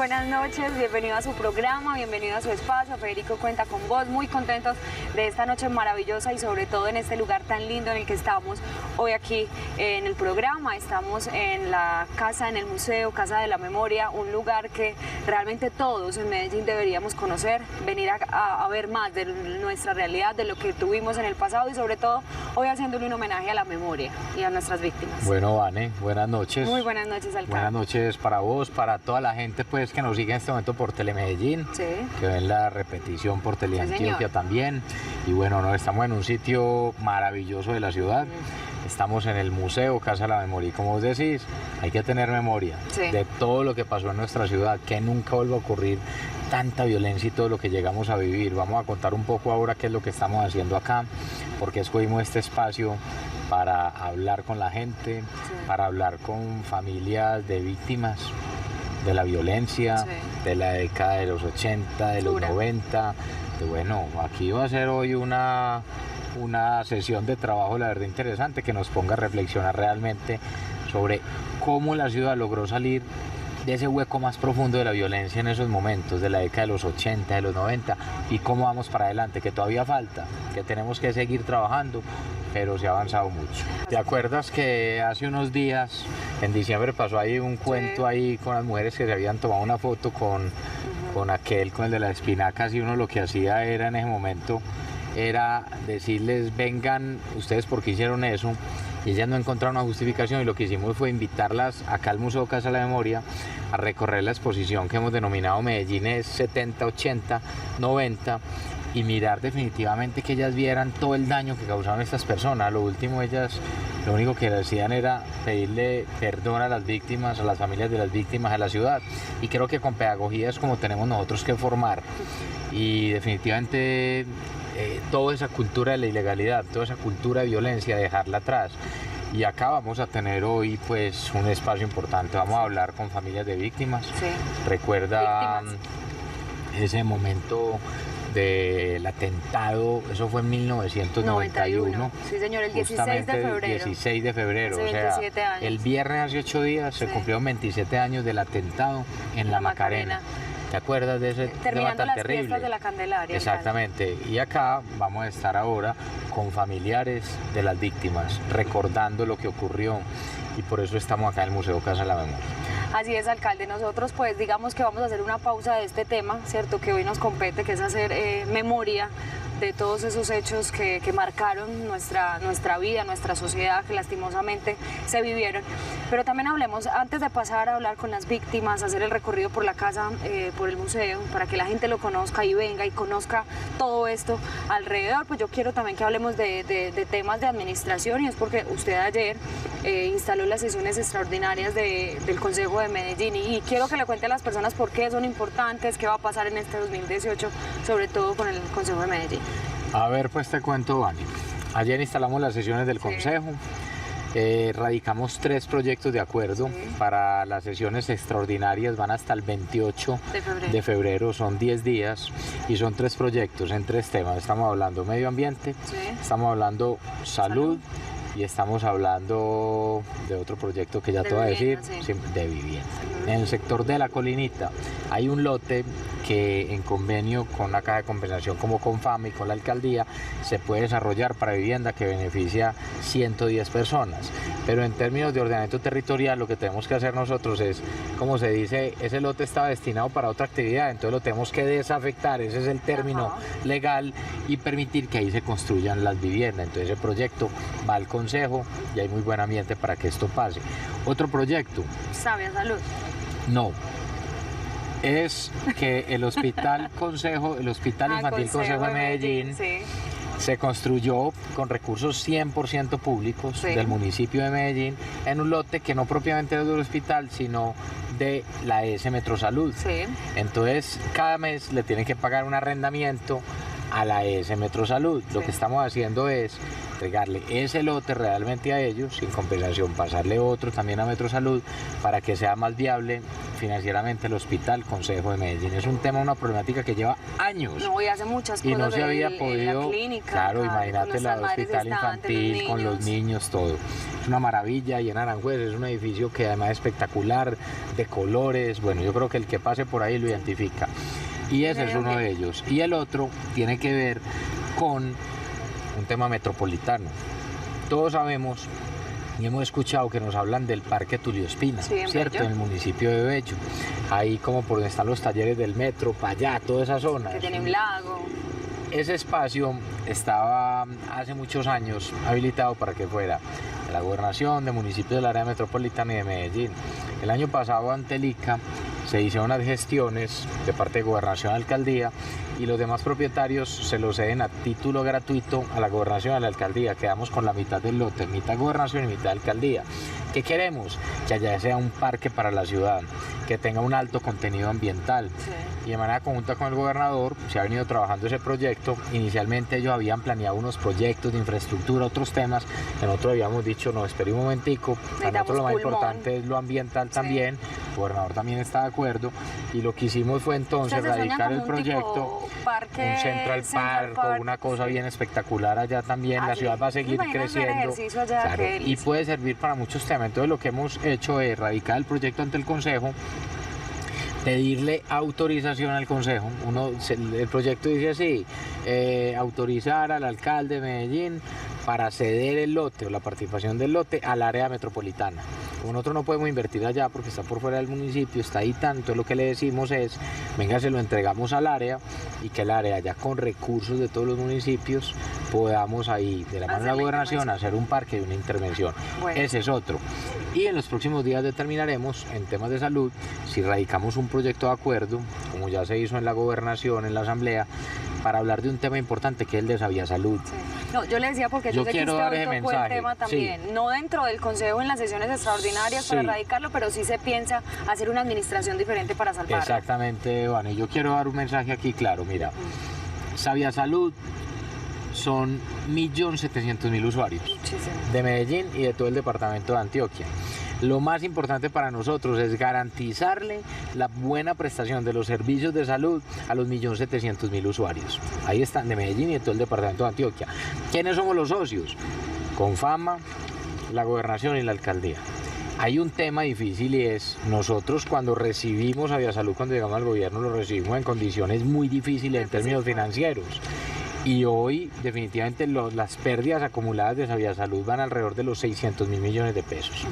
buenas noches, bienvenido a su programa, bienvenido a su espacio. Federico Cuenta con Vos, muy contentos de esta noche maravillosa y sobre todo en este lugar tan lindo en el que estamos hoy aquí en el programa. Estamos en la casa, en el museo, Casa de la Memoria, un lugar que realmente todos en Medellín deberíamos conocer, venir a ver más de nuestra realidad, de lo que tuvimos en el pasado y sobre todo hoy haciéndole un homenaje a la memoria y a nuestras víctimas. Bueno, Vane, buenas noches. Muy buenas noches, alcalde. Buenas noches para vos, para toda la gente pues que nos sigue en este momento por Telemedellín, Sí. que ven la repetición por Teleantioquia señor. también. Y bueno, no, estamos en un sitio maravilloso de la ciudad. Estamos en el museo Casa de la Memoria y como vos decís, hay que tener memoria Sí. de todo lo que pasó en nuestra ciudad, que nunca vuelva a ocurrir tanta violencia y todo lo que llegamos a vivir. Vamos a contar un poco ahora qué es lo que estamos haciendo acá, porque escogimos este espacio para hablar con la gente, para hablar con familias de víctimas de la violencia, de la década de los 80, de los Dura. 90. Bueno, aquí va a ser hoy una sesión de trabajo, la verdad, interesante, que nos ponga a reflexionar realmente sobre cómo la ciudad logró salir de ese hueco más profundo de la violencia en esos momentos, de la década de los 80, de los 90, y cómo vamos para adelante, que todavía falta, que tenemos que seguir trabajando, pero se ha avanzado mucho. ¿Te acuerdas que hace unos días, en diciembre, pasó ahí un cuento ahí con las mujeres que se habían tomado una foto con el de las espinacas, y uno lo que hacía era en ese momento era decirles, vengan ustedes porque hicieron eso, y ellas no encontraron una justificación, y lo que hicimos fue invitarlas acá al Museo Casa de la Memoria a recorrer la exposición que hemos denominado Medellín es 70, 80, 90, y mirar definitivamente que ellas vieran todo el daño que causaron estas personas. Lo último, ellas lo único que decían era pedirle perdón a las víctimas, a las familias de las víctimas, a la ciudad, y creo que con pedagogía es como tenemos nosotros que formar, y definitivamente toda esa cultura de la ilegalidad, toda esa cultura de violencia, dejarla atrás. Y acá vamos a tener hoy pues un espacio importante, vamos a hablar con familias de víctimas. Sí. Recuerda Víctimas. ese momento del atentado, eso fue en 1991. Sí, señor, el 16 de justamente febrero. 16 de febrero, Hace o sea, 27 años. el viernes hace 8 días se Sí. cumplieron 27 años del atentado en La Macarena. ¿Te acuerdas de ese tema Terminando tan las terrible? fiestas de la Candelaria. Exactamente, y acá vamos a estar ahora con familiares de las víctimas, recordando lo que ocurrió, y por eso estamos acá en el Museo Casa de la Memoria. Así es, alcalde. Nosotros pues digamos que vamos a hacer una pausa de este tema, ¿cierto? Que hoy nos compete, que es hacer memoria de todos esos hechos que marcaron nuestra vida, nuestra sociedad, que lastimosamente se vivieron. Pero también hablemos, antes de pasar a hablar con las víctimas, hacer el recorrido por la casa, por el museo, para que la gente lo conozca y venga y conozca todo esto alrededor, pues yo quiero también que hablemos de temas de administración, y es porque usted ayer instaló las sesiones extraordinarias del Consejo de Medellín, y quiero que le cuente a las personas por qué son importantes, qué va a pasar en este 2018, sobre todo con el Consejo de Medellín. A ver, pues te cuento, Vani. Ayer instalamos las sesiones del Consejo, radicamos 3 proyectos de acuerdo para las sesiones extraordinarias, van hasta el 28 de febrero, son 10 días, y son 3 proyectos en 3 temas. Estamos hablando medio ambiente, estamos hablando salud. Y estamos hablando de otro proyecto que ya te voy a decir, de vivienda. En el sector de la Colinita hay un lote que en convenio con la Caja de Compensación como Confama y con la alcaldía se puede desarrollar para vivienda que beneficia 110 personas. Pero en términos de ordenamiento territorial lo que tenemos que hacer nosotros es, como se dice, ese lote estaba destinado para otra actividad, entonces lo tenemos que desafectar, ese es el término legal, y permitir que ahí se construyan las viviendas. Entonces el proyecto va al Consejo y hay muy buen ambiente para que esto pase. Otro proyecto. Sabia Salud. No. Es que el Hospital Infantil Consejo de Medellín se construyó con recursos 100% públicos del municipio de Medellín, en un lote que no propiamente es del hospital, sino de la ES Metrosalud. Entonces, cada mes le tienen que pagar un arrendamiento a la ES Metrosalud. Lo Sí. que estamos haciendo es entregarle ese lote realmente a ellos, sin compensación, pasarle otro también a Metrosalud para que sea más viable financieramente el Hospital Consejo de Medellín. Es un tema, una problemática que lleva años. No, y hace muchas Y cosas no se había en podido, la clínica. claro, acá, imagínate con la nuestras madres hospital gestantes, infantil con los niños, todo. Es una maravilla y en Aranjuez es un edificio que además es espectacular, de colores, bueno, yo creo que el que pase por ahí lo identifica. Y ese es uno de ellos. Y el otro tiene que ver con un tema metropolitano. Todos sabemos y hemos escuchado que nos hablan del Parque Tulio Espina, Sí, en ¿cierto? Bello. En el municipio de Bello. Ahí como por donde están los talleres del metro, para allá, toda esa zona. Que tiene un lago. Ese espacio estaba hace muchos años habilitado para que fuera de la gobernación, de municipios del área metropolitana y de Medellín. El año pasado ante el ICA se hicieron unas gestiones de parte de gobernación, alcaldía, y los demás propietarios se lo ceden a título gratuito a la gobernación y a la alcaldía. Quedamos con la mitad del lote, mitad gobernación y mitad alcaldía. ¿Qué queremos? Que allá sea un parque para la ciudad, que tenga un alto contenido ambiental. Sí. Y de manera conjunta con el gobernador se ha venido trabajando ese proyecto. Inicialmente ellos habían planeado unos proyectos de infraestructura, otros temas. Que nosotros habíamos dicho, no, espere un momentico. Para nosotros lo más pulmón. importante es lo ambiental Sí. también. El gobernador también está de acuerdo. Y lo que hicimos fue entonces Ustedes sueñan radicar como el un proyecto. tipo parque, Un Central Park, una cosa sí. bien espectacular allá también. La Allí. ciudad va a seguir Imagínate hacer creciendo. ejercicio allá, Claro, qué y delicia. puede servir para muchos temas. Entonces lo que hemos hecho es radicar el proyecto ante el Consejo, pedirle autorización al Consejo. El proyecto dice así, autorizar al alcalde de Medellín para ceder el lote o la participación del lote al área metropolitana. Como nosotros no podemos invertir allá porque está por fuera del municipio, está ahí tanto, lo que le decimos es, venga, se lo entregamos al área y que el área ya con recursos de todos los municipios podamos ahí, de la mano de la Hacer la gobernación, intervención. hacer un parque y una intervención. Bueno. Ese es otro. Y en los próximos días determinaremos en temas de salud si radicamos un proyecto de acuerdo, como ya se hizo en la gobernación, en la asamblea, para hablar de un tema importante que es el de Sabiasalud. Sí. No, yo le decía porque Yo yo sé que quiero usted dar hoy ese tocó el mensaje, tema también, no dentro del Consejo en las sesiones extraordinarias para Sí. erradicarlo, pero sí se piensa hacer una administración diferente para salvarlo. Exactamente, bueno, y yo quiero dar un mensaje aquí claro, mira, Sabiasalud son 1.700.000 usuarios Muchísimo. de Medellín y de todo el departamento de Antioquia. Lo más importante para nosotros es garantizarle la buena prestación de los servicios de salud a los 1.700.000 usuarios. Ahí están, de Medellín y de todo el departamento de Antioquia. ¿Quiénes somos los socios? Confama, la gobernación y la alcaldía. Hay un tema difícil y es, nosotros cuando recibimos Sabiasalud, cuando llegamos al gobierno, lo recibimos en condiciones muy difíciles en términos financieros. Y hoy definitivamente las pérdidas acumuladas de Sabiasalud van alrededor de los 600.000 millones de pesos.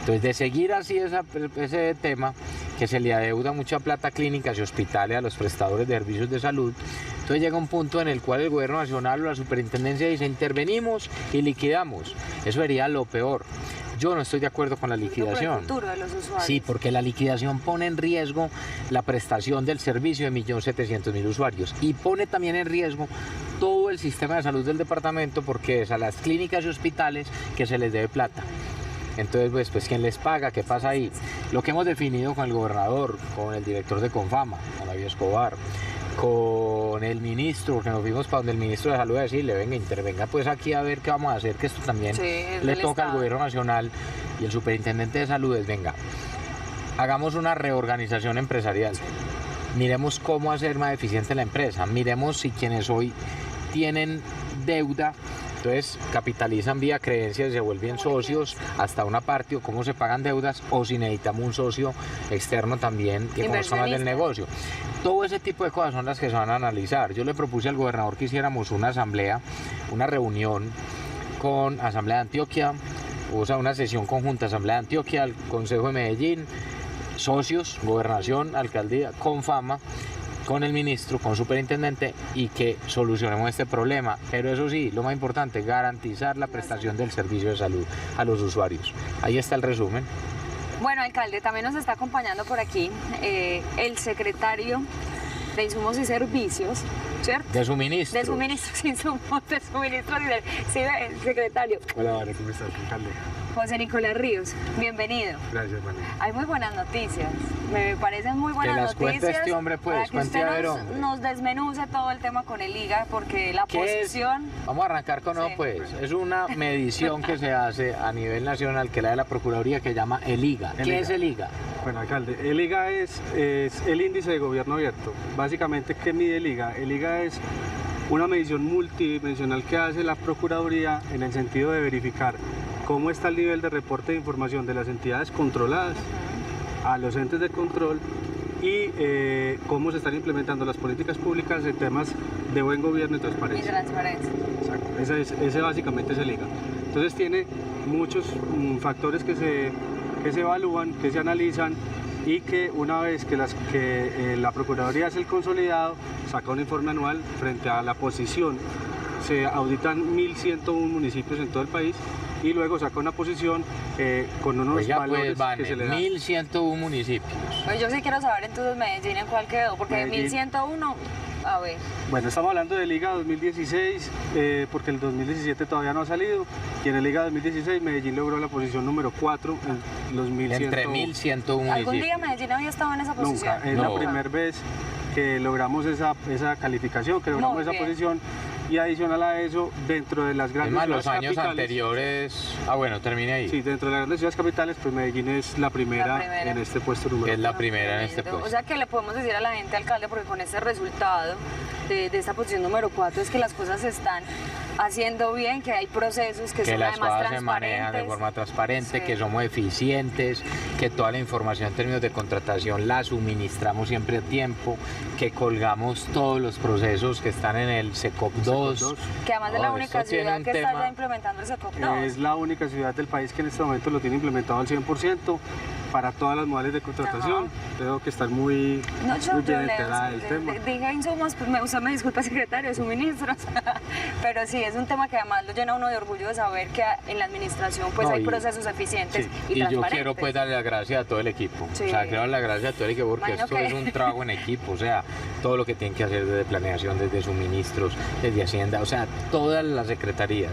Entonces, de seguir así ese tema, que se le adeuda mucha plata a clínicas y hospitales a los prestadores de servicios de salud, entonces llega un punto en el cual el gobierno nacional o la superintendencia dice, intervenimos y liquidamos. Eso sería lo peor. Yo no estoy de acuerdo con la Por el liquidación. futuro de los usuarios. Sí, porque la liquidación pone en riesgo la prestación del servicio de 1.700.000 usuarios y pone también en riesgo todo el sistema de salud del departamento porque es a las clínicas y hospitales que se les debe plata. Entonces, pues ¿quién les paga? ¿Qué pasa ahí? Lo que hemos definido con el gobernador, con el director de Confama, con David Escobar, con el ministro, que nos fuimos para donde el ministro de Salud a decirle, venga, intervenga pues aquí a ver qué vamos a hacer, que esto también Sí, es le del toca al Estado. gobierno nacional y el superintendente de salud es, venga, hagamos una reorganización empresarial, miremos cómo hacer más eficiente la empresa, miremos si quienes hoy tienen deuda, entonces capitalizan vía creencias y se vuelven socios hasta una parte, o cómo se pagan deudas, o si necesitamos un socio externo también que conozca más del Inversionista. negocio. Todo ese tipo de cosas son las que se van a analizar. Yo le propuse al gobernador que hiciéramos una asamblea, una reunión con Asamblea de Antioquia, o sea, una sesión conjunta Asamblea de Antioquia, el Consejo de Medellín, socios, gobernación, alcaldía, Confama, con el ministro, con superintendente y que solucionemos este problema. Pero eso sí, lo más importante, garantizar la prestación del servicio de salud a los usuarios. Ahí está el resumen. Bueno, alcalde, también nos está acompañando por aquí el secretario de Insumos y Servicios, ¿cierto? De suministro. De suministros, insumos, de suministros, sí, secretario. Hola, Vane, ¿cómo estás, alcalde? José Nicolás Ríos, bienvenido. Gracias, Vane. Hay muy buenas noticias, me parecen muy buenas las noticias. cuente este hombre, pues, para que cuente usted a ver, nos, hombre. nos desmenuce todo el tema con el IGA, porque la posición... Vamos a arrancar con no, Sí. pues. Es una medición que se hace a nivel nacional, que es la de la Procuraduría, que llama el IGA. El ¿Qué IGA. es el IGA? Bueno, alcalde, el IGA es el índice de gobierno abierto. Básicamente, ¿qué mide el IGA? El IGA es una medición multidimensional que hace la Procuraduría en el sentido de verificar cómo está el nivel de reporte de información de las entidades controladas a los entes de control y cómo se están implementando las políticas públicas en temas de buen gobierno y Y transparencia. transparencia. Exacto. Ese básicamente es el IGA. Entonces tiene muchos factores que se evalúan, que se analizan y que una vez que la Procuraduría hace el consolidado, saca un informe anual frente a la posición. Se auditan 1.101 municipios en todo el país y luego saca una posición con unos Oiga, valores pues, que se le dan. 1.101 municipios. Pues yo sí quiero saber entonces Medellín en cuál quedó, porque de Medellín. 1101, a ver, Bueno, estamos hablando de Liga 2016, porque el 2017 todavía no ha salido, y en el Liga 2016 Medellín logró la posición número 4 en los 1.100. Entre 1.101 ¿algún día municipios. Medellín había estado en esa posición? Nunca, es No. la primera vez que logramos esa calificación, que logramos Muy esa bien. posición, y adicional a eso, dentro de las Es grandes más, los ciudades años capitales, anteriores... Ah, bueno, termine ahí. sí, dentro de las grandes ciudades capitales, pues Medellín es la primera, primera. en este puesto número Es la 4. primera en este Tremendo. puesto. O sea que le podemos decir a la gente, alcalde, porque con este resultado de esta posición número 4 es que las cosas se están haciendo bien, que hay procesos que Que son las además cosas se manejan de transparentes. forma transparente, Sí. que somos eficientes, que toda la información en términos de contratación la suministramos siempre a tiempo, que colgamos todos los procesos que están en el SECOP 2. Que además es la No, única esto tiene ciudad un que está tema- ya implementando el SECOP 2. Es la única ciudad del país que en este momento lo tiene implementado al 100% para todas las modalidades de contratación. Creo que están muy, No, muy bien leo, enteradas del tema. dije insumos, pues usted me disculpa, secretario, de suministros, pero sí, es un tema que además lo llena a uno de orgullo de saber que en la administración pues No, hay y- procesos eficientes sí, y Y yo transparentes. quiero pues darle las gracias a todo el equipo. Sí. O sea, quiero darle las gracias a todo el equipo porque Imagino esto que- es un trabajo en equipo. O sea, todo lo que tienen que hacer desde planeación, desde suministros, desde Hacienda, o sea, todas las secretarías,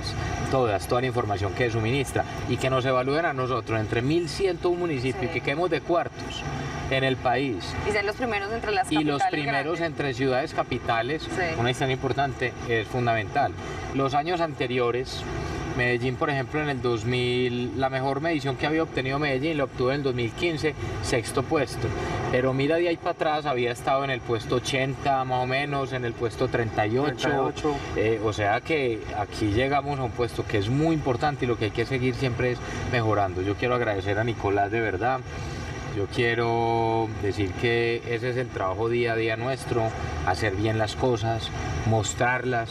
toda la información que suministra y que nos evalúen a nosotros entre 1.101 municipios Sí. y que quedemos de cuartos en el país. Y ser los primeros entre las Y capitales los primeros grandes. entre ciudades capitales, Sí. una historia importante, es fundamental. Los años anteriores, Medellín, por ejemplo, en el 2000, la mejor medición que había obtenido Medellín la obtuvo en el 2015, sexto puesto. Pero mira, de ahí para atrás había estado en el puesto 80 más o menos, en el puesto 38. 38. O sea que aquí llegamos a un puesto que es muy importante y lo que hay que seguir siempre es mejorando. Yo quiero agradecer a Nicolás de verdad. Yo quiero decir que ese es el trabajo día a día nuestro, hacer bien las cosas, mostrarlas,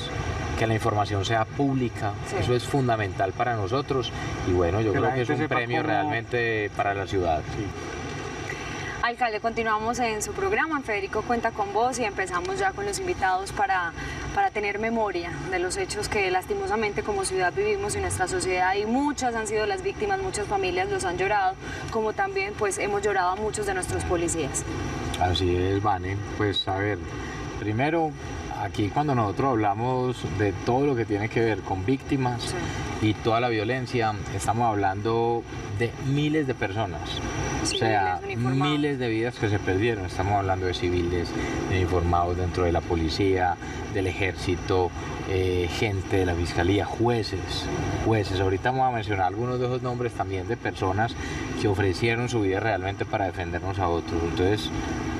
que la información sea pública, Sí. eso es fundamental para nosotros y bueno, yo Que creo la que es gente un sepa premio cómo- realmente para la ciudad. Sí. Alcalde, continuamos en su programa, Federico cuenta con vos y empezamos ya con los invitados para tener memoria de los hechos que lastimosamente como ciudad vivimos en nuestra sociedad y muchas han sido las víctimas, muchas familias los han llorado, como también pues hemos llorado a muchos de nuestros policías. Así es, Vane. Pues a ver, primero, aquí cuando nosotros hablamos de todo lo que tiene que ver con víctimas Sí. y toda la violencia, estamos hablando de miles de personas. O sea, Civiles, uniformados. miles de vidas que se perdieron. Estamos hablando de civiles, de uniformados dentro de la policía, del ejército, gente de la fiscalía, jueces. Ahorita vamos a mencionar algunos de esos nombres también de personas que ofrecieron su vida realmente para defendernos a otros. Entonces,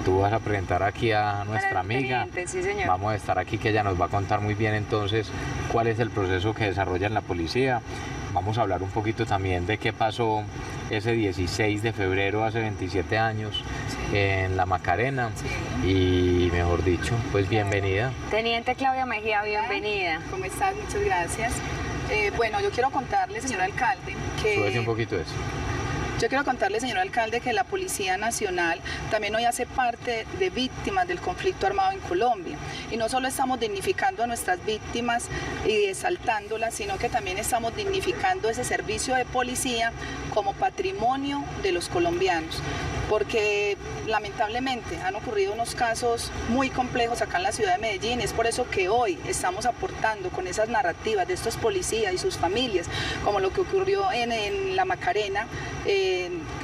tú vas a presentar aquí a nuestra Para el amiga. teniente, sí, señor. Vamos a estar aquí que ella nos va a contar muy bien entonces cuál es el proceso que desarrolla en la policía. Vamos a hablar un poquito también de qué pasó ese 16 de febrero hace 27 años en La Macarena. Y mejor dicho, pues bienvenida. Teniente Claudia Mejía, bienvenida. ¿Cómo estás? Muchas gracias. Bueno, yo quiero contarle, señor alcalde, Súbete un que poquito eso. Yo quiero contarle, señor alcalde, que la Policía Nacional también hoy hace parte de víctimas del conflicto armado en Colombia. Y no solo estamos dignificando a nuestras víctimas y exaltándolas, sino que también estamos dignificando ese servicio de policía como patrimonio de los colombianos. Porque lamentablemente han ocurrido unos casos muy complejos acá en la ciudad de Medellín, y es por eso que hoy estamos aportando con esas narrativas de estos policías y sus familias, como lo que ocurrió en La Macarena,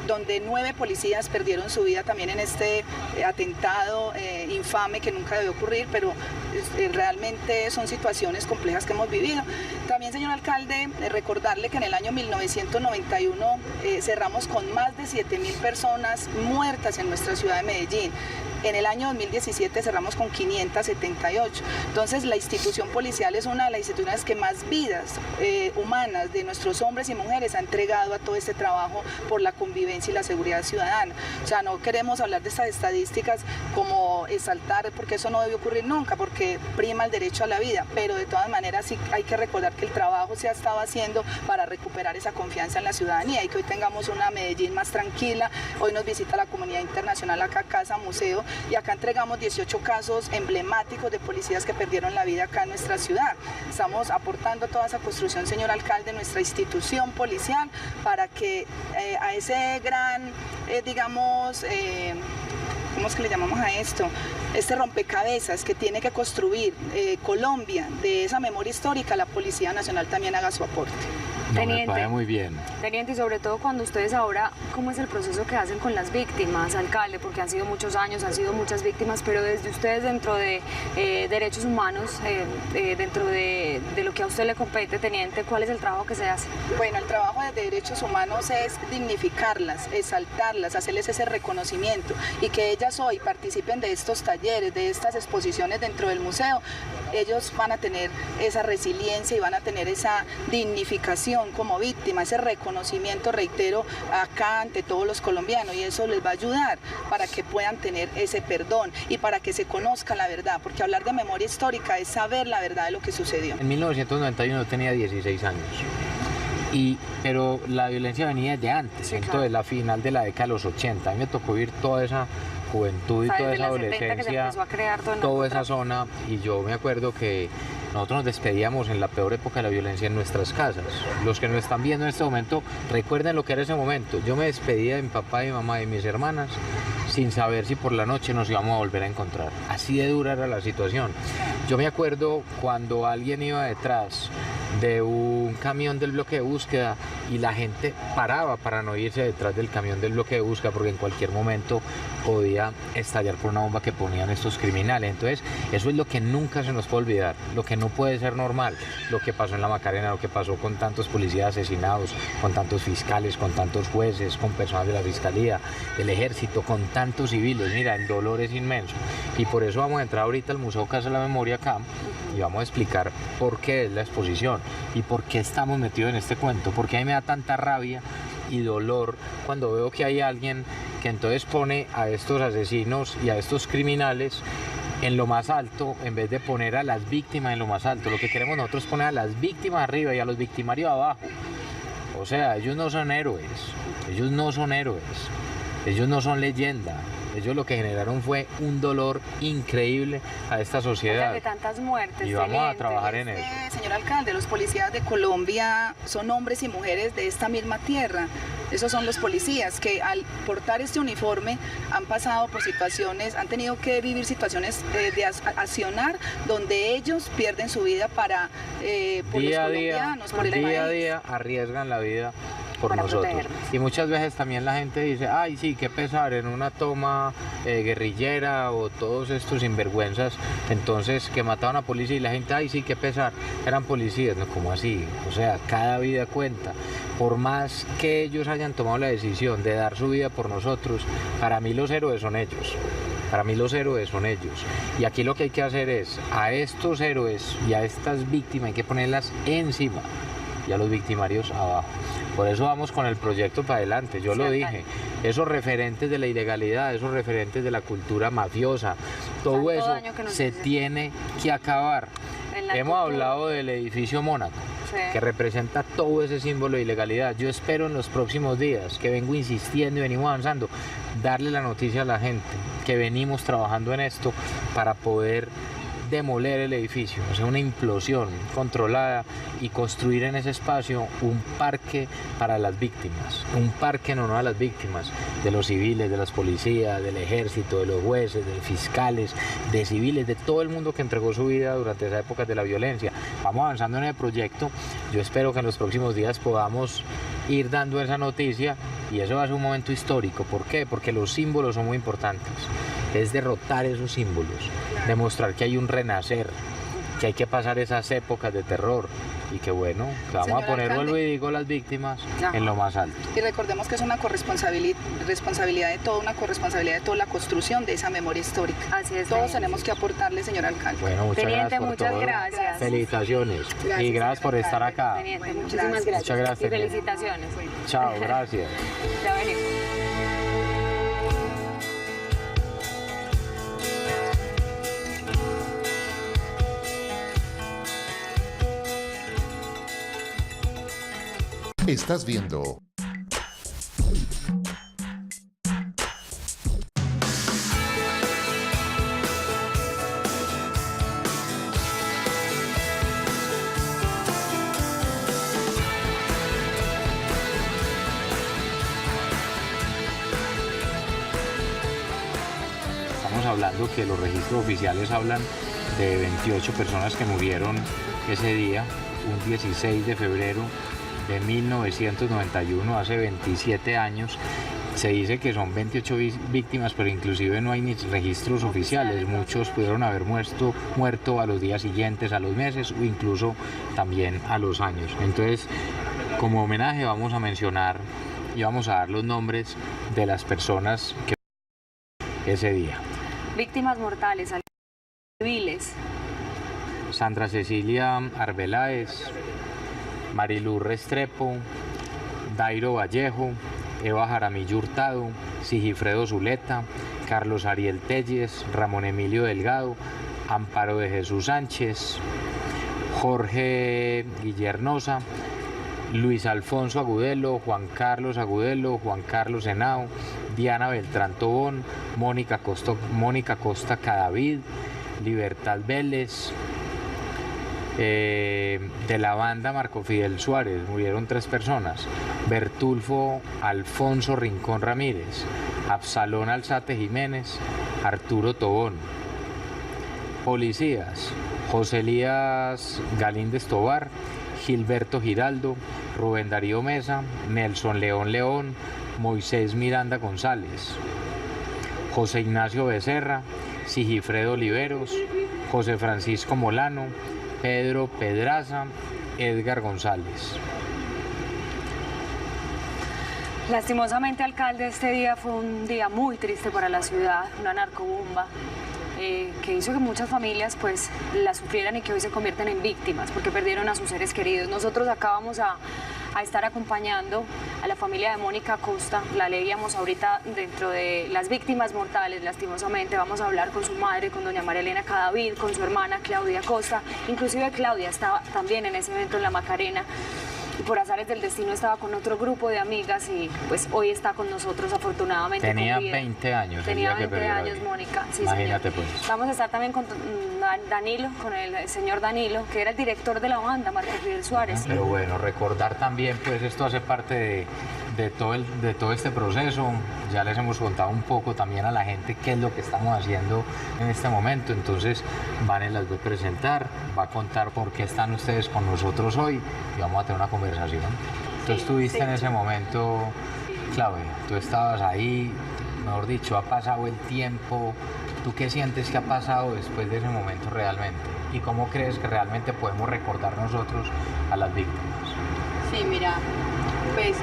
donde 9 policías perdieron su vida también en este atentado infame que nunca debió ocurrir, pero realmente son situaciones complejas que hemos vivido. También, señor alcalde, recordarle que en el año 1991 cerramos con más de 7.000 personas muertas en nuestra ciudad de Medellín. En el año 2017 cerramos con 578. Entonces, la institución policial es una de las instituciones que más vidas humanas de nuestros hombres y mujeres ha entregado a todo este trabajo por la convivencia y la seguridad ciudadana. O sea, no queremos hablar de estas estadísticas como exaltar, porque eso no debe ocurrir nunca, porque prima el derecho a la vida, pero de todas maneras sí hay que recordar que el trabajo se ha estado haciendo para recuperar esa confianza en la ciudadanía y que hoy tengamos una Medellín más tranquila. Hoy nos visita la comunidad internacional acá, Casa Museo, y acá entregamos 18 casos emblemáticos de policías que perdieron la vida acá en nuestra ciudad. Estamos aportando a toda esa construcción, señor alcalde, nuestra institución policial, para que a ese gran, digamos, ¿cómo es que le llamamos a esto? Este rompecabezas que tiene que construir Colombia de esa memoria histórica, la Policía Nacional también haga su aporte. No, me parece muy bien. Teniente, y sobre todo cuando ustedes ahora, ¿cómo es el proceso que hacen con las víctimas, alcalde? Porque han sido muchos años, han sido muchas víctimas, pero desde ustedes dentro de derechos humanos, dentro de lo que a usted le compete, teniente, ¿cuál es el trabajo que se hace? Bueno, el trabajo de derechos humanos es dignificarlas, exaltarlas, hacerles ese reconocimiento y que ellas hoy participen de estos talleres, de estas exposiciones dentro del museo. Ellos van a tener esa resiliencia y van a tener esa dignificación como víctima, ese reconocimiento, reitero, acá ante todos los colombianos, y eso les va a ayudar para que puedan tener ese perdón y para que se conozca la verdad, porque hablar de memoria histórica es saber la verdad de lo que sucedió. En 1991 tenía 16 años. Pero la violencia venía de antes, sí, entonces la final de la década de los 80. A mí me tocó vivir toda esa juventud y toda esa adolescencia, toda esa zona, y yo me acuerdo que nosotros nos despedíamos en la peor época de la violencia en nuestras casas. Los que nos están viendo en este momento, recuerden lo que era ese momento. Yo me despedía de mi papá, de mi mamá y de mis hermanas sin saber si por la noche nos íbamos a volver a encontrar. Así de dura era la situación. Yo me acuerdo cuando alguien iba detrás de un camión del bloque de búsqueda y la gente paraba para no irse detrás del camión del bloque de búsqueda porque en cualquier momento podía estallar por una bomba que ponían estos criminales. Entonces, eso es lo que nunca se nos puede olvidar, lo que no puede ser normal, lo que pasó en La Macarena, lo que pasó con tantos policías asesinados, con tantos fiscales, con tantos jueces, con personas de la Fiscalía, del Ejército, con tantos civiles. Mira, el dolor es inmenso. Y por eso vamos a entrar ahorita al Museo Casa de la Memoria acá y vamos a explicar por qué es la exposición y por qué estamos metidos en este cuento, porque a mí me da tanta rabia y dolor cuando veo que hay alguien que entonces pone a estos asesinos y a estos criminales en lo más alto en vez de poner a las víctimas en lo más alto. Lo que queremos nosotros es poner a las víctimas arriba y a los victimarios abajo. O sea, ellos no son héroes, ellos no son héroes, ellos no son leyenda. Ellos lo que generaron fue un dolor increíble a esta sociedad. O sea, de tantas muertes. Y vamos a trabajar en eso. Señor alcalde, los policías de Colombia son hombres y mujeres de esta misma tierra. Esos son los policías que al portar este uniforme han pasado por situaciones, han tenido que vivir situaciones de accionar donde ellos pierden su vida para por los colombianos, por el país. Día a día arriesgan la vida por nosotros. Y muchas veces también la gente dice, ay sí, qué pesar en una toma guerrillera o todos estos sinvergüenzas, entonces que mataban a policía, y la gente, ay sí, qué pesar, eran policías. No, ¿cómo así? O sea, cada vida cuenta. Por más que ellos hayan tomado la decisión de dar su vida por nosotros, para mí los héroes son ellos. Para mí los héroes son ellos. Y aquí lo que hay que hacer es, a estos héroes y a estas víctimas hay que ponerlas encima y a los victimarios abajo. Por eso vamos con el proyecto para adelante. Yo lo dije, esos referentes de la ilegalidad, esos referentes de la cultura mafiosa, todo eso se tiene que acabar. Hemos hablado del edificio Mónaco. Sí. que representa todo ese símbolo de ilegalidad. Yo espero en los próximos días, que vengo insistiendo y venimos avanzando, darle la noticia a la gente que venimos trabajando en esto para poder demoler el edificio, o sea, una implosión controlada y construir en ese espacio un parque para las víctimas, un parque en honor a las víctimas, de los civiles, de las policías, del ejército, de los jueces, de los fiscales, de civiles, de todo el mundo que entregó su vida durante esa época de la violencia. Vamos avanzando en el proyecto, yo espero que en los próximos días podamos ir dando esa noticia y eso va a ser un momento histórico. ¿Por qué? Porque los símbolos son muy importantes, es derrotar esos símbolos, demostrar que hay un renacer, que hay que pasar esas épocas de terror y que bueno, que vamos Señor a poner, alcalde, vuelvo y digo, las víctimas en lo más alto. Y recordemos que es una responsabilidad de toda, una corresponsabilidad de toda la construcción de esa memoria histórica. Así es. Todos tenemos que aportarle, señor alcalde. Bueno, muchas Teniente, gracias por muchas todo. gracias. Felicitaciones. Gracias, Y gracias por señor estar alcalde. acá. Teniente, muchísimas gracias. Muchas gracias, Y teniente. felicitaciones. Chao, gracias. Ya venimos. Estás viendo Estamos hablando que los registros oficiales hablan de 28 personas que murieron ese día, un 16 de febrero de 1991, hace 27 años. Se dice que son 28 víctimas, pero inclusive no hay ni registros oficiales. Muchos pudieron haber muerto a los días siguientes, a los meses o incluso también a los años. Entonces, como homenaje vamos a mencionar y vamos a dar los nombres de las personas que ese día. Víctimas mortales, civiles. Sandra Cecilia Arbeláez, Marilú Restrepo, Dairo Vallejo, Eva Jaramillo Hurtado, Sigifredo Zuleta, Carlos Ariel Telles, Ramón Emilio Delgado, Amparo de Jesús Sánchez, Jorge Guillernosa, Luis Alfonso Agudelo, Juan Carlos Agudelo, Juan Carlos Henao, Diana Beltrán Tobón, Mónica Costa Cadavid, Libertad Vélez. De la banda Marco Fidel Suárez murieron 3 personas: Bertulfo Alfonso Rincón Ramírez, Absalón Alzate Jiménez, Arturo Tobón. Policías: José Elías Galíndez Tobar, Gilberto Giraldo, Rubén Darío Mesa, Nelson León León, Moisés Miranda González, José Ignacio Becerra, Sigifredo Oliveros, José Francisco Molano, Pedro Pedraza, Edgar González. Lastimosamente, alcalde, este día fue un día muy triste para la ciudad, una narcobomba que hizo que muchas familias pues la sufrieran y que hoy se convierten en víctimas porque perdieron a sus seres queridos. Nosotros acá vamos a estar acompañando a la familia de Mónica Costa, la leíamos ahorita dentro de las víctimas mortales. Lastimosamente vamos a hablar con su madre, con doña María Elena Cadavid, con su hermana Claudia Costa, inclusive Claudia estaba también en ese evento en la Macarena. Y por azares del destino estaba con otro grupo de amigas y pues hoy está con nosotros afortunadamente. Tenía 20 años. Tenía 20 años, Mónica. Sí, imagínate, señor. pues. Vamos a estar también con Danilo, con el señor Danilo, que era el director de la banda, Marco Fidel Suárez. Pero bueno, recordar también, pues esto hace parte de todo este proceso. Ya les hemos contado un poco también a la gente qué es lo que estamos haciendo en este momento. Entonces, Vane las va a presentar, va a contar por qué están ustedes con nosotros hoy y vamos a tener una conversación. Tú estuviste en ese momento, Claudia, tú estabas ahí, mejor dicho, ha pasado el tiempo. ¿Tú qué sientes que ha pasado después de ese momento realmente? ¿Y cómo crees que realmente podemos recordar nosotros a las víctimas? Sí, mira, pues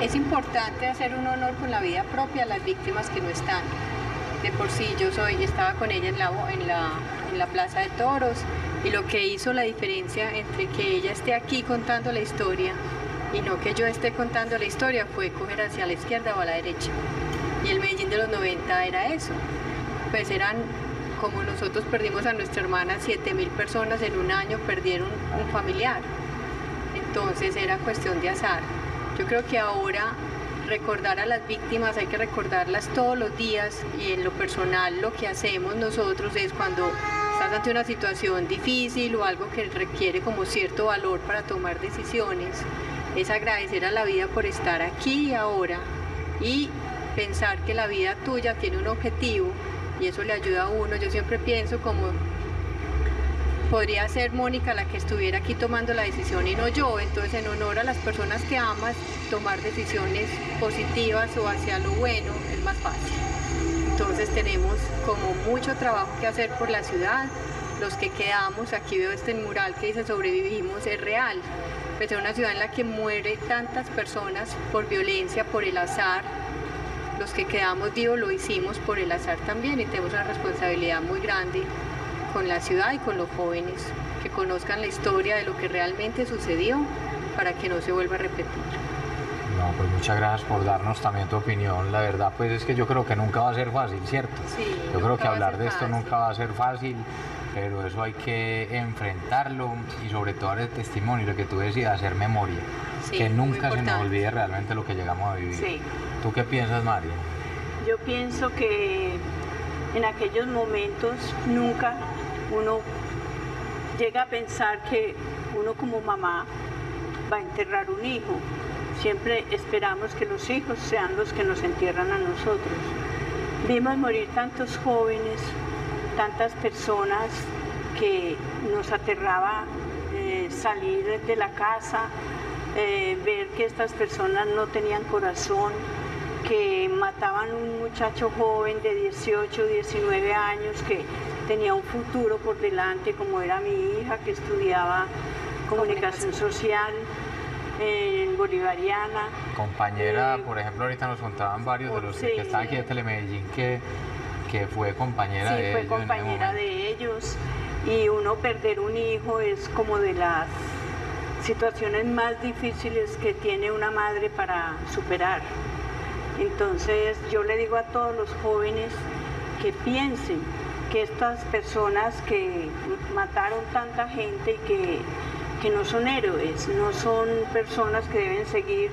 es importante hacer un honor con la vida propia a las víctimas que no están. De por sí estaba con ella en la Plaza de Toros y lo que hizo la diferencia entre que ella esté aquí contando la historia y no que yo esté contando la historia fue coger hacia la izquierda o a la derecha. Y el Medellín de los 90 era eso, pues eran como nosotros perdimos a nuestra hermana, 7.000 personas en un año perdieron un familiar. Entonces era cuestión de azar. Yo creo que ahora recordar a las víctimas hay que recordarlas todos los días, y en lo personal lo que hacemos nosotros es cuando estás ante una situación difícil o algo que requiere como cierto valor para tomar decisiones, es agradecer a la vida por estar aquí y ahora y pensar que la vida tuya tiene un objetivo y eso le ayuda a uno. Yo siempre pienso como podría ser Mónica la que estuviera aquí tomando la decisión y no yo, entonces en honor a las personas que amas, tomar decisiones positivas o hacia lo bueno es más fácil. Entonces tenemos como mucho trabajo que hacer por la ciudad. Los que quedamos, aquí veo este mural que dice sobrevivimos, es real. Pues es una ciudad en la que mueren tantas personas por violencia, por el azar. Los que quedamos vivos lo hicimos por el azar también y tenemos una responsabilidad muy grande con la ciudad y con los jóvenes, que conozcan la historia de lo que realmente sucedió para que no se vuelva a repetir. No, pues muchas gracias por darnos también tu opinión. La verdad, pues es que yo creo que nunca va a ser fácil, ¿cierto? Sí, yo creo que nunca va a hablar ser de esto fácil. nunca va a ser fácil, pero eso hay que enfrentarlo y sobre todo dar el testimonio, lo que tú decías, hacer memoria, Sí, que muy nunca se nos importante. olvide realmente lo que llegamos a vivir. Sí. ¿Tú qué piensas, María? Yo pienso que en aquellos momentos nunca uno llega a pensar que uno como mamá va a enterrar un hijo. Siempre esperamos que los hijos sean los que nos entierran a nosotros. Vimos morir tantos jóvenes, tantas personas que nos aterraba salir de la casa, ver que estas personas no tenían corazón, que mataban a un muchacho joven de 18, 19 años que tenía un futuro por delante, como era mi hija que estudiaba comunicación social en Bolivariana. Compañera, por ejemplo, ahorita nos contaban varios de los sí. que están aquí de Telemedellín que fue compañera Sí, de fue ellos en ese compañera momento. de ellos, y uno perder un hijo es como de las situaciones más difíciles que tiene una madre para superar. Entonces yo le digo a todos los jóvenes que piensen que estas personas que mataron tanta gente y que no son héroes, no son personas que deben seguir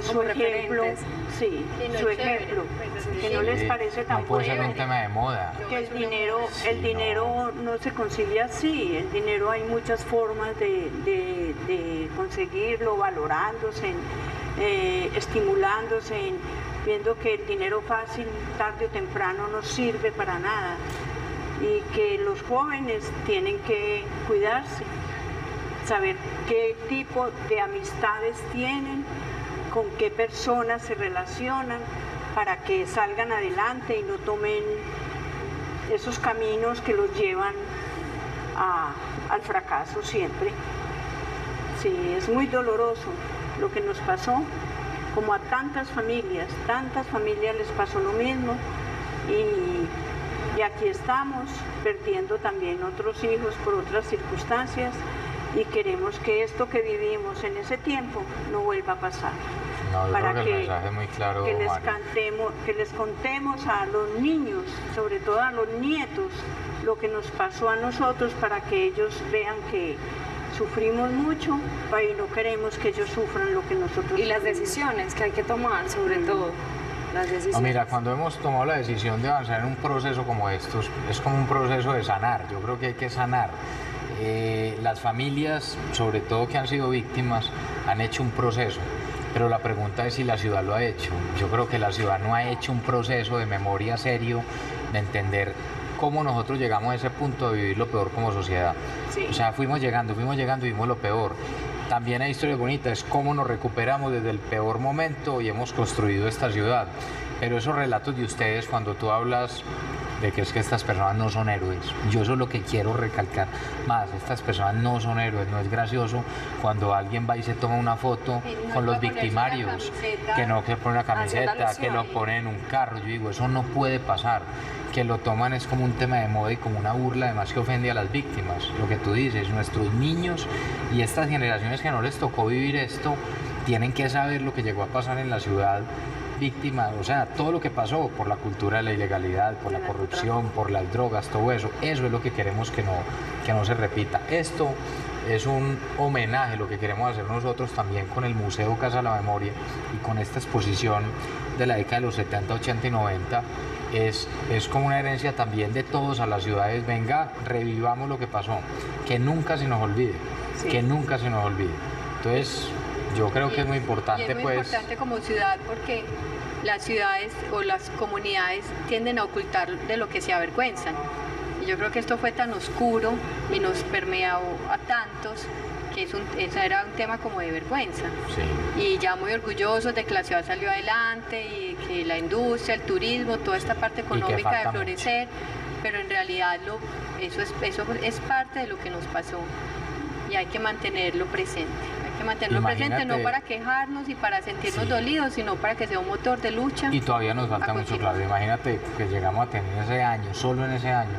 su Como ejemplo, referentes. sí, Sí, no su es chévere, ejemplo, pues, que no les parece tan no puede ser bueno. un tema de moda. Que Es una el dinero no se consigue así, el dinero hay muchas formas de conseguirlo, valorándose, estimulándose, viendo que el dinero fácil tarde o temprano no sirve para nada y que los jóvenes tienen que cuidarse, saber qué tipo de amistades tienen, con qué personas se relacionan para que salgan adelante y no tomen esos caminos que los llevan al fracaso siempre. Sí, es muy doloroso lo que nos pasó, como a tantas familias les pasó lo mismo y aquí estamos perdiendo también otros hijos por otras circunstancias y queremos que esto que vivimos en ese tiempo no vuelva a pasar. No, yo Para creo que el mensaje es muy claro, que María. que les contemos a los niños, sobre todo a los nietos, lo que nos pasó a nosotros para que ellos vean que sufrimos mucho y no queremos que ellos sufran lo que nosotros Y las tuvimos. decisiones que hay que tomar, sobre todo. Las decisiones. No, mira, cuando hemos tomado la decisión de avanzar en un proceso como estos, es como un proceso de sanar. Yo creo que hay que sanar. Las familias, sobre todo que han sido víctimas, han hecho un proceso. Pero la pregunta es si la ciudad lo ha hecho. Yo creo que la ciudad no ha hecho un proceso de memoria serio, de entender cómo nosotros llegamos a ese punto de vivir lo peor como sociedad. Sí. O sea, fuimos llegando y vimos lo peor. También hay historias bonitas, cómo nos recuperamos desde el peor momento y hemos construido esta ciudad. Pero esos relatos de ustedes, cuando tú hablas de que es que estas personas no son héroes, yo eso es lo que quiero recalcar más, estas personas no son héroes, no es gracioso cuando alguien va y se toma una foto Sí, no con los iba a ponerse victimarios, una camiseta, que no que pone una haciendo camiseta, que lo alusión. pone en un carro, yo digo, eso no puede pasar, que lo toman es como un tema de moda y como una burla, además que ofende a las víctimas, lo que tú dices, nuestros niños y estas generaciones que no les tocó vivir esto, tienen que saber lo que llegó a pasar en la ciudad víctimas, o sea, todo lo que pasó por la cultura de la ilegalidad, por la corrupción, por las drogas, todo eso es lo que queremos que no se repita. Esto es un homenaje, lo que queremos hacer nosotros también con el Museo Casa de la Memoria y con esta exposición de la década de los 70, 80 y 90, es como una herencia también de todos a las ciudades. Venga, revivamos lo que pasó, que nunca se nos olvide, que nunca se nos olvide. Entonces, yo creo que es muy importante, y es muy importante como ciudad, porque las ciudades o las comunidades tienden a ocultar de lo que se avergüenzan. Y yo creo que esto fue tan oscuro y nos permeó a tantos que eso era un tema como de vergüenza. Sí. Y ya muy orgullosos de que la ciudad salió adelante y que la industria, el turismo, toda esta parte económica de florecer, pero en realidad eso es parte de lo que nos pasó y hay que mantenerlo presente. Hay que mantenerlo presente no para quejarnos y para sentirnos dolidos, sino para que sea un motor de lucha. Y todavía nos falta mucho, Claudia. Imagínate que llegamos a tener ese año, solo en ese año,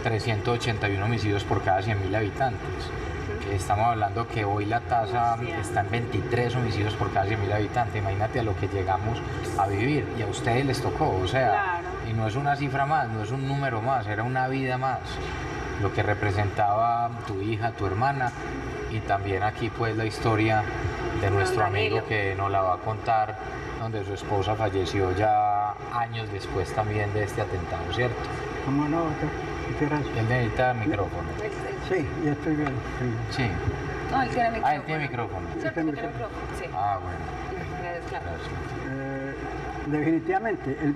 381 homicidios por cada 100.000 habitantes. Estamos hablando que hoy la tasa está en 23 homicidios por cada 100.000 habitantes. Imagínate a lo que llegamos a vivir y a ustedes les tocó, o sea, y no es una cifra más, no es un número más, era una vida más, lo que representaba tu hija, tu hermana, y también aquí pues la historia de nuestro amigo que nos la va a contar, donde su esposa falleció ya años después también de este atentado, ¿cierto? ¿Cómo no? Gracias. Él necesita el micrófono. Sí, ya estoy bien. Sí. No, él tiene micrófono. Ah, él tiene micrófono. ¿Cierto que tiene micrófono? Sí. Ah, bueno. Gracias, claro. Definitivamente, el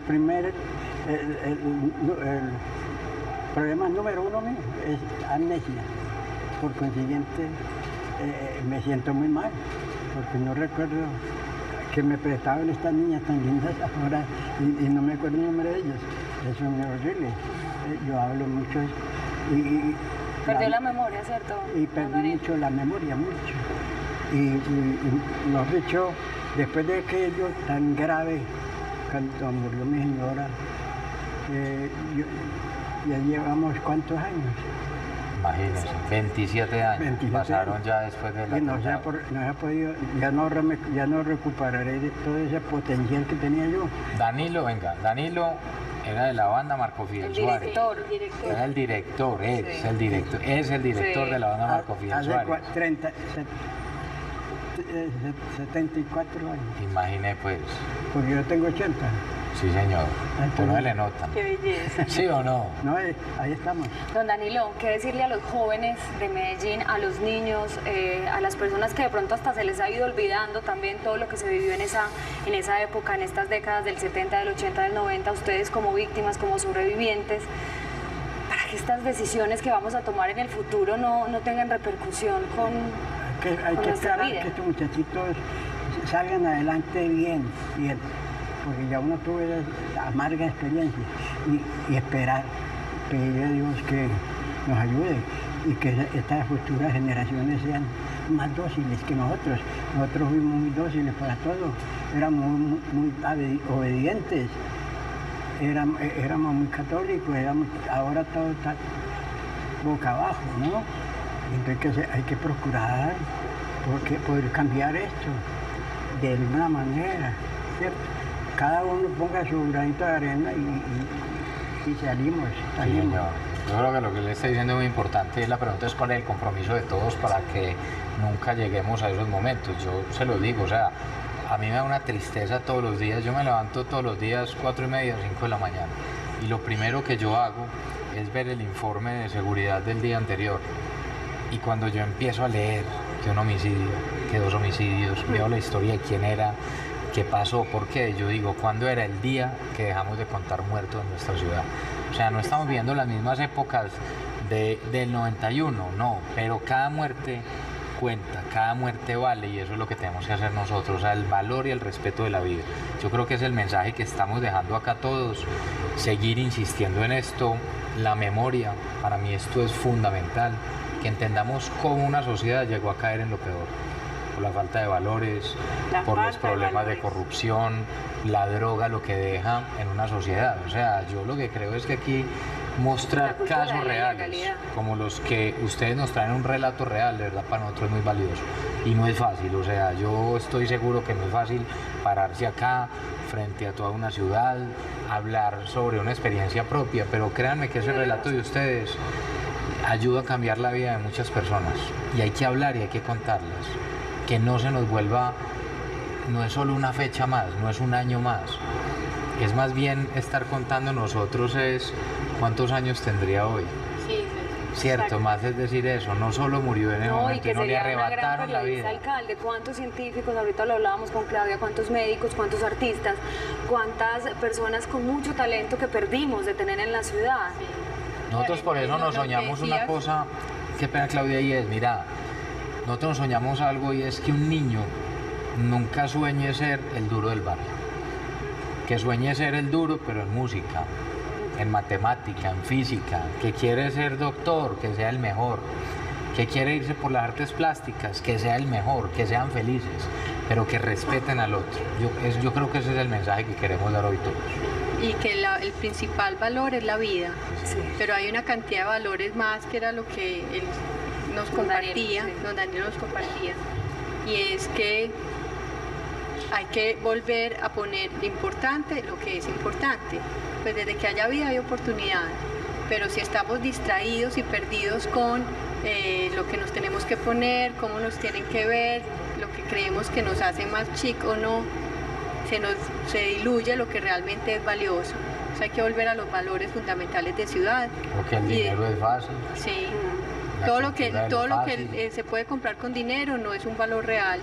problema número uno mío es amnesia. Por consiguiente, me siento muy mal, porque no recuerdo que me prestaban estas niñas tan lindas ahora y no me acuerdo el nombre de ellas. Eso es muy horrible. Yo hablo mucho y perdió la memoria, ¿cierto? Y perdí mucho la memoria, mucho. Y nos dicho, después de aquello tan grave, cuando murió mi señora, ya llevamos ¿cuántos años? Imagínense, 27 años 27 pasaron años. ya después de la Y no se ha podido, ya no recuperaré de todo ese potencial que tenía yo. Danilo, venga, Danilo era de la banda Marco Fidel Suárez. Era el director, es el director de la banda Marco Fidel Suárez. 74 años. Imagine pues. Porque yo tengo 80. Sí, señor. Tú no le notan. Qué belleza. ¿Sí o no? No, ahí estamos. Don Danilo, ¿qué decirle a los jóvenes de Medellín, a los niños, a las personas que de pronto hasta se les ha ido olvidando también todo lo que se vivió en esa época, en estas décadas del 70, del 80, del 90, ustedes como víctimas, como sobrevivientes, para que estas decisiones que vamos a tomar en el futuro no tengan repercusión con Hay que nuestra esperar vida? que estos muchachitos salgan adelante bien, porque ya uno tuvo esa amarga experiencia y esperar, pedirle a Dios que nos ayude y que estas futuras generaciones sean más dóciles que nosotros. Nosotros fuimos muy dóciles para todo, éramos muy obedientes, éramos muy católicos, ahora todo está boca abajo, ¿no? Entonces hay que procurar poder cambiar esto de alguna manera, ¿cierto? Cada uno ponga su granito de arena y salimos. Sí, señor. Yo creo que lo que le está diciendo es muy importante y la pregunta es cuál es el compromiso de todos para que nunca lleguemos a esos momentos. Yo se lo digo, o sea, a mí me da una tristeza todos los días. Yo me levanto todos los días 4:30, 5 de la mañana y lo primero que yo hago es ver el informe de seguridad del día anterior. Y cuando yo empiezo a leer que un homicidio, que 2 homicidios, veo la historia de quién era, qué pasó, por qué, yo digo, ¿cuándo era el día que dejamos de contar muertos en nuestra ciudad? O sea, no estamos viendo las mismas épocas del 91, no, pero cada muerte cuenta, cada muerte vale y eso es lo que tenemos que hacer nosotros, o sea, el valor y el respeto de la vida. Yo creo que es el mensaje que estamos dejando acá todos, seguir insistiendo en esto, la memoria, para mí esto es fundamental, que entendamos cómo una sociedad llegó a caer en lo peor, por la falta de valores, por los problemas de corrupción, la droga, lo que deja en una sociedad. O sea, yo lo que creo es que aquí mostrar casos reales, como los que ustedes nos traen un relato real, de verdad para nosotros es muy valioso. y no es fácil, o sea, yo estoy seguro que no es fácil pararse acá frente a toda una ciudad, hablar sobre una experiencia propia, pero créanme que ese relato de ustedes ayuda a cambiar la vida de muchas personas y hay que hablar y hay que contarlas, que no se nos vuelva, no es solo una fecha más, no es un año más, es más bien estar contando nosotros es cuántos años tendría hoy. Sí, Cierto, exacto. más es decir eso, no solo murió en el No, y momento que y no le sería una gran arrebataron la periodista, vida. alcalde, cuántos científicos, ahorita lo hablábamos con Claudia, cuántos médicos, cuántos artistas, cuántas personas con mucho talento que perdimos de tener en la ciudad. Nosotros por eso nos Lo que soñamos una decías. cosa, qué pena Claudia, y es, mira, nosotros nos soñamos algo y es que un niño nunca sueñe ser el duro del barrio, que sueñe ser el duro pero en música, en matemática, en física, que quiere ser doctor, que sea el mejor, que quiere irse por las artes plásticas, que sea el mejor, que sean felices, pero que respeten al otro. Yo creo que ese es el mensaje que queremos dar hoy todos. Y que el principal valor es la vida, Sí. pero hay una cantidad de valores más que era lo que él nos Don Daniel, compartía, sí. don Daniel nos compartía, y es que hay que volver a poner lo importante, lo que es importante, pues desde que haya vida hay oportunidad, pero si estamos distraídos y perdidos con lo que nos tenemos que poner, cómo nos tienen que ver, lo que creemos que nos hace más chic o no, se diluye lo que realmente es valioso. O sea, hay que volver a los valores fundamentales de ciudad. Porque el Y- dinero es fácil. Sí. La Todo lo que, cultura de todo lo lo que fácil. se puede comprar con dinero no es un valor real.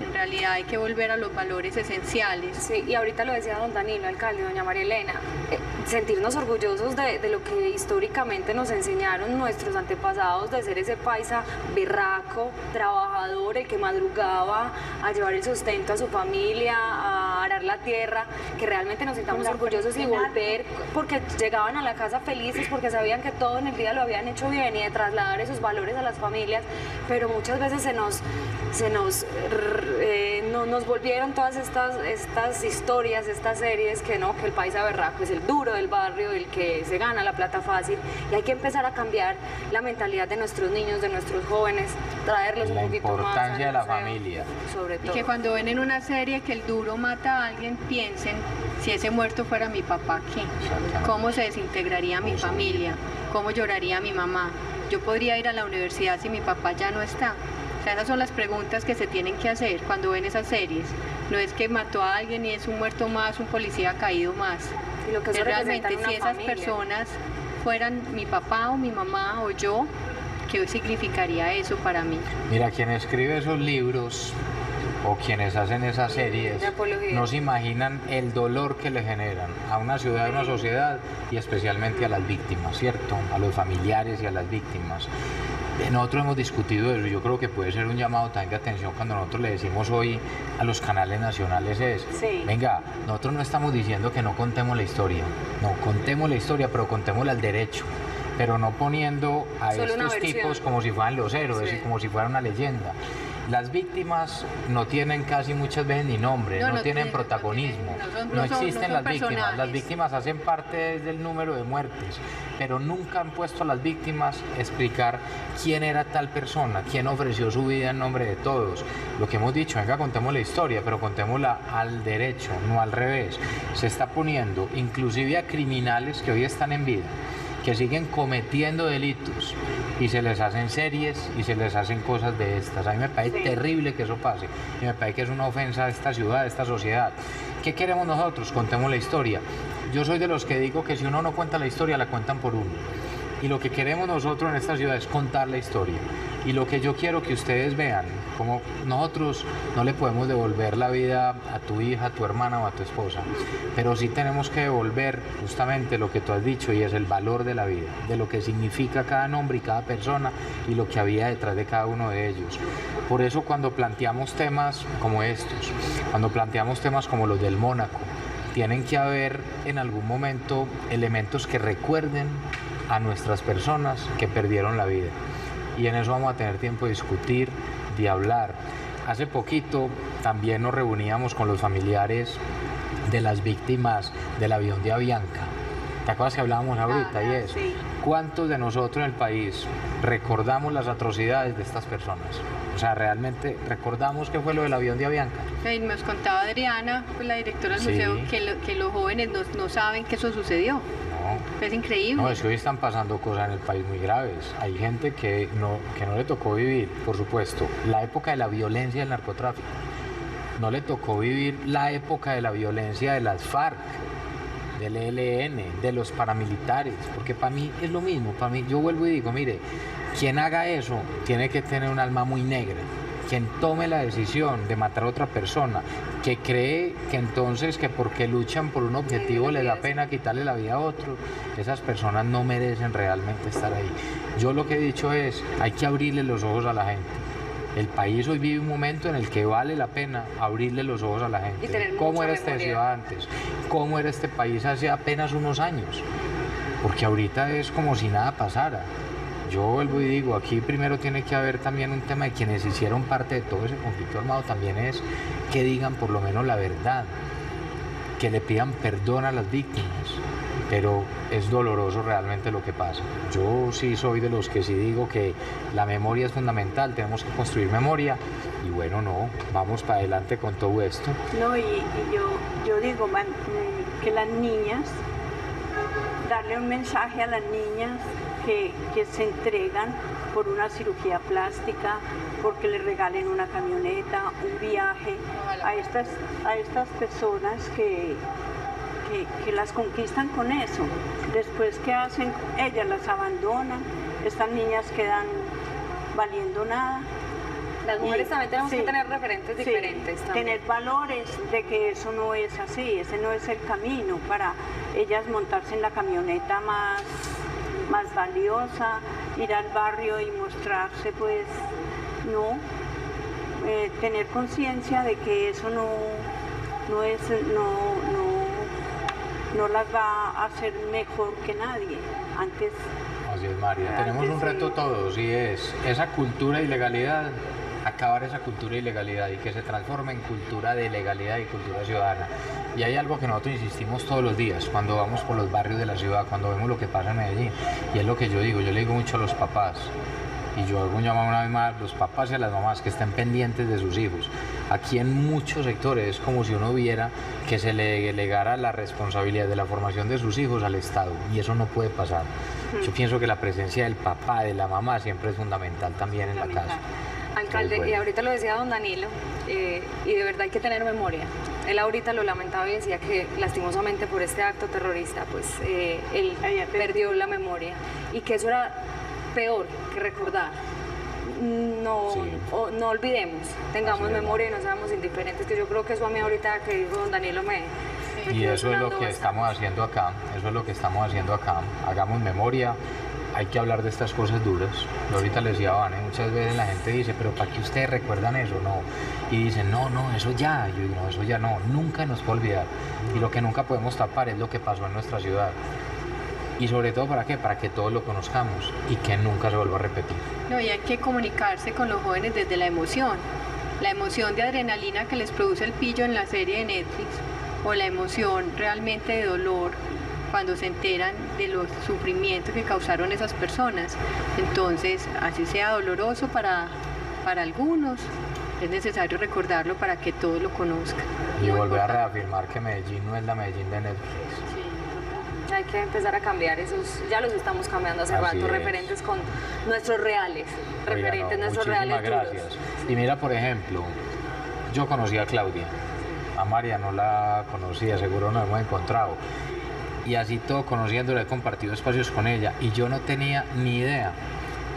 En realidad hay que volver a los valores esenciales. Sí, y ahorita lo decía don Danilo, alcalde, doña María Elena, sentirnos orgullosos de lo que históricamente nos enseñaron nuestros antepasados, de ser ese paisa berraco, trabajador, el que madrugaba a llevar el sustento a su familia, a arar la tierra, que realmente nos sintamos orgullosos y volver, porque llegaban a la casa felices, porque sabían que todo en el día lo habían hecho bien y de trasladar esos valores a las familias, pero muchas veces nos volvieron todas estas historias, estas series que no, que el paisa berraco es el duro del barrio, el que se gana la plata fácil, y hay que empezar a cambiar la mentalidad de nuestros niños, de nuestros jóvenes, traerlos un La poquito más importancia al de la museo, familia. sobre Y todo. que cuando ven en una serie que el duro mata a alguien, piensen, si ese muerto fuera mi papá, ¿qué? Exactamente. ¿Cómo se desintegraría mi familia? ¿Cómo lloraría mi mamá? ¿Yo podría ir a la universidad si mi papá ya no está? O sea, esas son las preguntas que se tienen que hacer cuando ven esas series. No es que mató a alguien y es un muerto más, un policía caído más. Y lo que eso Es realmente representa en una si esas familia. personas fueran mi papá o mi mamá o yo, ¿qué significaría eso para mí? Mira, quien escribe esos libros o quienes hacen esas series de apología. no se imaginan el dolor que le generan a una ciudad, a una sociedad y especialmente a las víctimas, ¿cierto? A los familiares y a las víctimas. Nosotros hemos discutido eso, yo creo que puede ser un llamado también de atención cuando nosotros le decimos hoy a los canales nacionales es, Sí. venga, nosotros no estamos diciendo que no contemos la historia, no, contemos la historia, pero contémosla al derecho, pero no poniendo a Solo una estos versión. tipos como si fueran los héroes Sí. y como si fuera una leyenda. Las víctimas no tienen casi muchas veces ni nombre, no, tienen protagonismo, no existen las víctimas. Las personajes. víctimas hacen parte del número de muertes, pero nunca han puesto a las víctimas a explicar quién era tal persona, quién ofreció su vida en nombre de todos. Lo que hemos dicho, venga, contemos la historia, pero contémosla al derecho, no al revés. Se está poniendo inclusive a criminales que hoy están en vida, que siguen cometiendo delitos y se les hacen series y se les hacen cosas de estas. A mí me parece terrible que eso pase y me parece que es una ofensa a esta ciudad, a esta sociedad. ¿Qué queremos nosotros? Contemos la historia. Yo soy de los que digo que si uno no cuenta la historia, la cuentan por uno. Y lo que queremos nosotros en esta ciudad es contar la historia. Y lo que yo quiero que ustedes vean, como nosotros no le podemos devolver la vida a tu hija, a tu hermana o a tu esposa, pero sí tenemos que devolver justamente lo que tú has dicho y es el valor de la vida, de lo que significa cada nombre y cada persona y lo que había detrás de cada uno de ellos. Por eso cuando planteamos temas como estos, cuando planteamos temas como los del Mónaco, tienen que haber en algún momento elementos que recuerden a nuestras personas que perdieron la vida. Y en eso vamos a tener tiempo de discutir, de hablar. Hace poquito también nos reuníamos con los familiares de las víctimas del avión de Avianca. ¿Te acuerdas que hablábamos ahorita? Y es, sí. ¿cuántos de nosotros en el país recordamos las atrocidades de estas personas? O sea, realmente recordamos qué fue lo del avión de Avianca. Y nos contaba Adriana, pues, la directora del Sí. museo, que los jóvenes no saben que eso sucedió. No. Es increíble. No, es que hoy están pasando cosas en el país muy graves. Hay gente que no le tocó vivir, por supuesto, la época de la violencia del narcotráfico. No le tocó vivir la época de la violencia de las FARC, del ELN, de los paramilitares, porque para mí es lo mismo. Para mí, yo vuelvo y digo, mire, quien haga eso tiene que tener un alma muy negra. Quien tome la decisión de matar a otra persona, que cree que entonces que porque luchan por un objetivo le da pena quitarle la vida a otro, esas personas no merecen realmente estar ahí. Yo lo que he dicho es, hay que abrirle los ojos a la gente. El país hoy vive un momento en el que vale la pena abrirle los ojos a la Y tener gente. ¿Cómo mucha era esta memoria. ciudad antes? ¿Cómo era este país hace apenas unos años? Porque ahorita es como si nada pasara. Yo vuelvo y digo, aquí primero tiene que haber también un tema de quienes hicieron parte de todo ese conflicto armado, también es que digan por lo menos la verdad, que le pidan perdón a las víctimas, pero es doloroso realmente lo que pasa. Yo sí soy de los que sí digo que la memoria es fundamental, tenemos que construir memoria y bueno, no, vamos para adelante con todo esto. No, y yo digo que las niñas, darle un mensaje a las niñas que se entregan por una cirugía plástica, porque les regalen una camioneta, un viaje, a estas personas que las conquistan con eso. Después, ¿qué hacen? Ellas las abandonan, estas niñas quedan valiendo nada. Las mujeres Y- también tenemos sí, que tener referentes sí, diferentes. También. tener valores de que eso no es así, ese no es el camino para ellas montarse en la camioneta más valiosa, ir al barrio y mostrarse, pues no. Tener conciencia de que eso no las va a hacer mejor que nadie. Antes Así es, María. Tenemos un Antes reto sí. todos y es esa cultura de ilegalidad, acabar esa cultura de ilegalidad y que se transforme en cultura de legalidad y cultura ciudadana. Y hay algo que nosotros insistimos todos los días cuando vamos por los barrios de la ciudad, cuando vemos lo que pasa en Medellín. Y es lo que yo digo, yo le digo mucho a los papás. Y yo hago un llamado una vez más a los papás y a las mamás que estén pendientes de sus hijos. Aquí en muchos sectores es como si uno viera que se le delegara la responsabilidad de la formación de sus hijos al Estado y eso no puede pasar. Yo pienso que la presencia del papá, de la mamá siempre es fundamental también en la casa. Alcalde, Bueno. y ahorita lo decía don Danilo, y de verdad hay que tener memoria. Él ahorita lo lamentaba y decía que lastimosamente por este acto terrorista, pues él perdió la memoria y que eso era peor que recordar. No, Sí. no olvidemos, tengamos Así es. memoria y no seamos indiferentes, que yo creo que eso a mí ahorita que dijo don Danilo me Y quedó eso es lo sonando que bastante. estamos haciendo acá, eso es lo que estamos haciendo acá. Hagamos memoria, hay que hablar de estas cosas duras. Yo ahorita les decía a Vane, muchas veces la gente dice, pero ¿para qué ustedes recuerdan eso? No. Y dicen, no, eso ya. Yo digo, no, eso ya no, nunca nos puede olvidar. Y lo que nunca podemos tapar es lo que pasó en nuestra ciudad. Y sobre todo, ¿para qué? Para que todos lo conozcamos y que nunca se vuelva a repetir. No, y hay que comunicarse con los jóvenes desde la emoción de adrenalina que les produce el pillo en la serie de Netflix, o la emoción realmente de dolor cuando se enteran de los sufrimientos que causaron esas personas. Entonces, así sea doloroso para algunos, es necesario recordarlo para que todos lo conozcan. Y Muy volver a importante. reafirmar que Medellín no es la Medellín de Netflix. Hay que empezar a cambiar esos, ya los estamos cambiando hace Así rato, es. referentes con nuestros reales, Oiga, referentes no, nuestros muchísimas reales gracias. duros. Y mira, por ejemplo, yo conocí a Claudia, a María no la conocía, seguro nos hemos encontrado. Y así todo conociéndola, he compartido espacios con ella y yo no tenía ni idea,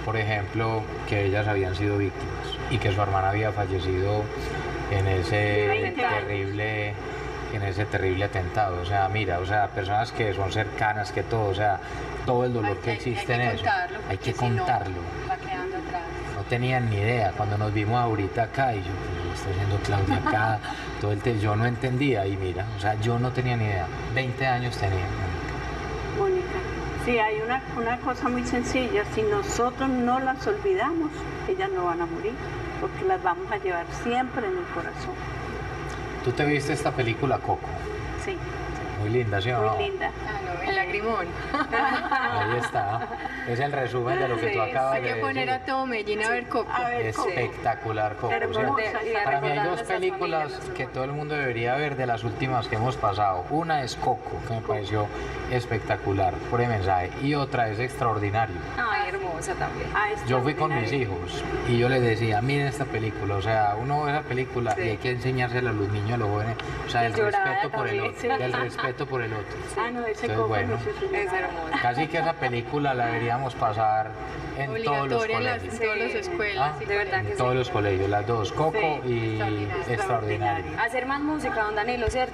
por ejemplo, que ellas habían sido víctimas y que su hermana había fallecido en ese 20 años. terrible atentado. O sea, mira, o sea, personas que son cercanas, que todo, o sea, todo el dolor que existe en eso, hay que contarlo. Va quedando atrás. No tenían ni idea. Cuando nos vimos ahorita acá, y yo, pues, estoy haciendo Claudia acá, todo yo no entendía, y mira, o sea, yo no tenía ni idea. 20 años tenía. Mónica, sí, hay una cosa muy sencilla, si nosotros no las olvidamos, ellas no van a morir, porque las vamos a llevar siempre en el corazón. ¿Tú te viste esta película Coco? Sí, Muy linda, ¿sí o no? Muy linda. Ah, no, el lagrimón. Ahí está. Es el resumen de lo que tú acabas Hay de que decir. poner a todo Medellín a ver Coco. A ver, Coco. Espectacular, Coco. Hermosa. ¿sí? Y a Para mí hay recordar dos nuestras películas familias, que nuestro todo el mundo debería ver de las últimas que hemos pasado. Una es Coco, que me pareció espectacular, por el mensaje, y otra es Extraordinario. Ay, hermosa también. Ah, Yo fui con mis extraordinario. hijos y yo les decía, miren esta película, o sea, uno ve esa película Sí. y hay que enseñársela a los niños, a los jóvenes, o sea, Y del llorada respeto por el también. otro, del respeto por el otro. Ah, no, ese Entonces, Coco bueno. no sé si Es hermosa. Casi que esa película la deberíamos pasar en todos los Obligatoria en colegios. todas las escuelas. Ah, y de verdad colegios. que En todos los colegios, las dos, Coco Sí, y Extraordinario. Extraordinario. Hacer más música, don Danilo, ¿cierto?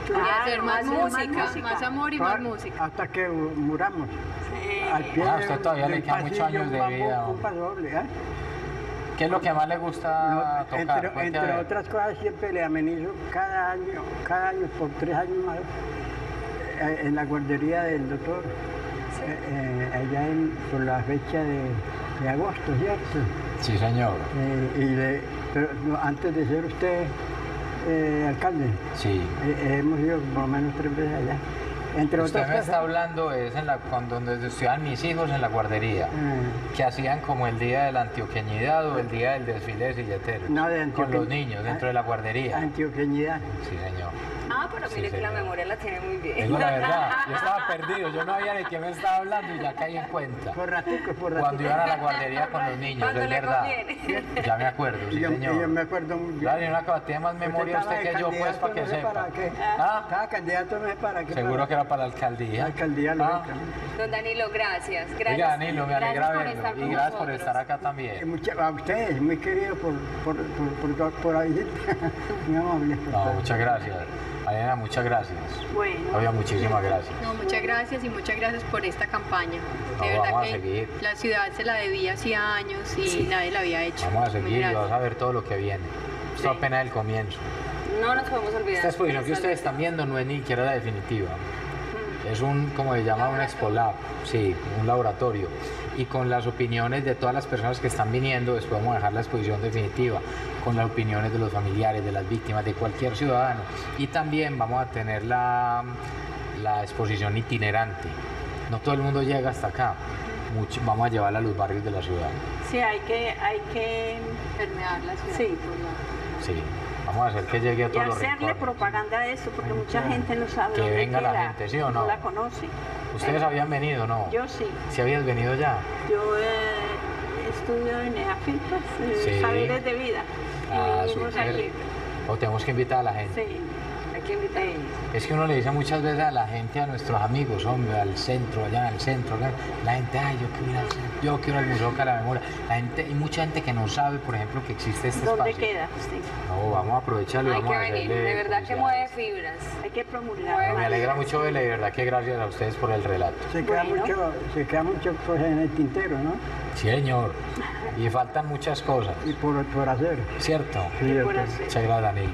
Y hacer más hacer más música, música. más amor y más música. Hasta que muramos. Al pie Ah, usted todavía le del quedan muchos pasillo, años de un bambú, vida, un hombre. pasodoble, ¿eh? ¿Qué es lo que más le gusta tocar? Entre, Cuente a entre ver. otras cosas, siempre le amenizo cada año por 3 años más, en la guardería del doctor, allá por la fecha de agosto, ¿cierto? Sí, señor. Pero no, antes de ser usted alcalde, Sí. hemos ido por lo menos 3 veces allá. Entre Usted otras me está cosas, hablando es donde estudiaban mis hijos en la guardería, que hacían como el día de la antioqueñidad o el día del desfile de silleteros. No, de con los antioque- niños dentro de la guardería. antioqueñidad. Sí, señor. Ah, pero mire Sí, que la señor. memoria la tiene muy bien. Digo la verdad, yo estaba perdido, yo no sabía de qué me estaba hablando y ya caí en cuenta. Por ratico. Cuando iban a la guardería con los niños, Cuando es le verdad. conviene. Ya me acuerdo, sí, Y yo señor. me acuerdo muy bien. Claro, y una cosa, tiene más memoria usted que yo, pues, para que no sé sepa. para qué. ¿Ah? Cada candidato no sé para qué. Seguro que era para la alcaldía. La alcaldía, Ah. lógicamente. Don Danilo, gracias. Gracias. Oiga, Danilo, me alegra por verlo. estar con Y gracias por nosotros. estar acá también. A ustedes, muy querido por la visita. Muy amable. No, muchas gracias. Mariana, muchas gracias. Bueno. Oiga, muchísimas gracias. No, muchas gracias y muchas gracias por esta campaña. No, De verdad vamos a que seguir. la ciudad se la debía hacía años y nadie la había hecho. Vamos a Muy seguir y gracias. vas a ver todo lo que viene. Esto Sí. apenas el comienzo. No nos podemos olvidar. Esta exposición que ustedes están viendo no es ni siquiera la definitiva. Es un, como se llama, un Expo-Lab, sí, un laboratorio. Y con las opiniones de todas las personas que están viniendo, después vamos a dejar la exposición definitiva, con las opiniones de los familiares, de las víctimas, de cualquier ciudadano. Y también vamos a tener la exposición itinerante. No todo el mundo llega hasta acá. Vamos a llevarla a los barrios de la ciudad. Sí, hay que Permear la ciudad. sí, Sí, vamos a hacer que llegue a y todos los hacerle rincones. propaganda de eso, porque mucha gente no sabe Que dónde venga la queda, gente, ¿sí o no? No la conoce. ¿Ustedes habían venido o no? Yo sí. ¿Sí habías venido ya? Yo estudio en EAFIT, pues, Sí. Saberes de Vida. Ah, Y vinimos súper. aquí. O tenemos que invitar a la gente. Sí. Hay que invitar. Es que uno le dice muchas veces a la gente, a nuestros amigos, hombre, al centro, allá en el centro, acá, la gente, ay, yo quiero ir al centro, yo quiero ir al Museo Cara Memoria. La gente, hay mucha gente que no sabe, por ejemplo, que existe este ¿Dónde espacio. queda? Sí. No, vamos a aprovecharlo y Hay vamos que a venir. hacerle De verdad que publicidad. mueve fibras. Hay que No, promulgar. me alegra mucho verle, de verdad que gracias a ustedes por el relato. Se queda mucho pues, en el tintero, ¿no? Sí, señor. Y faltan muchas cosas, Y por hacer. ¿cierto? Sí, Por doctor. hacer. Muchas gracias, Danilo.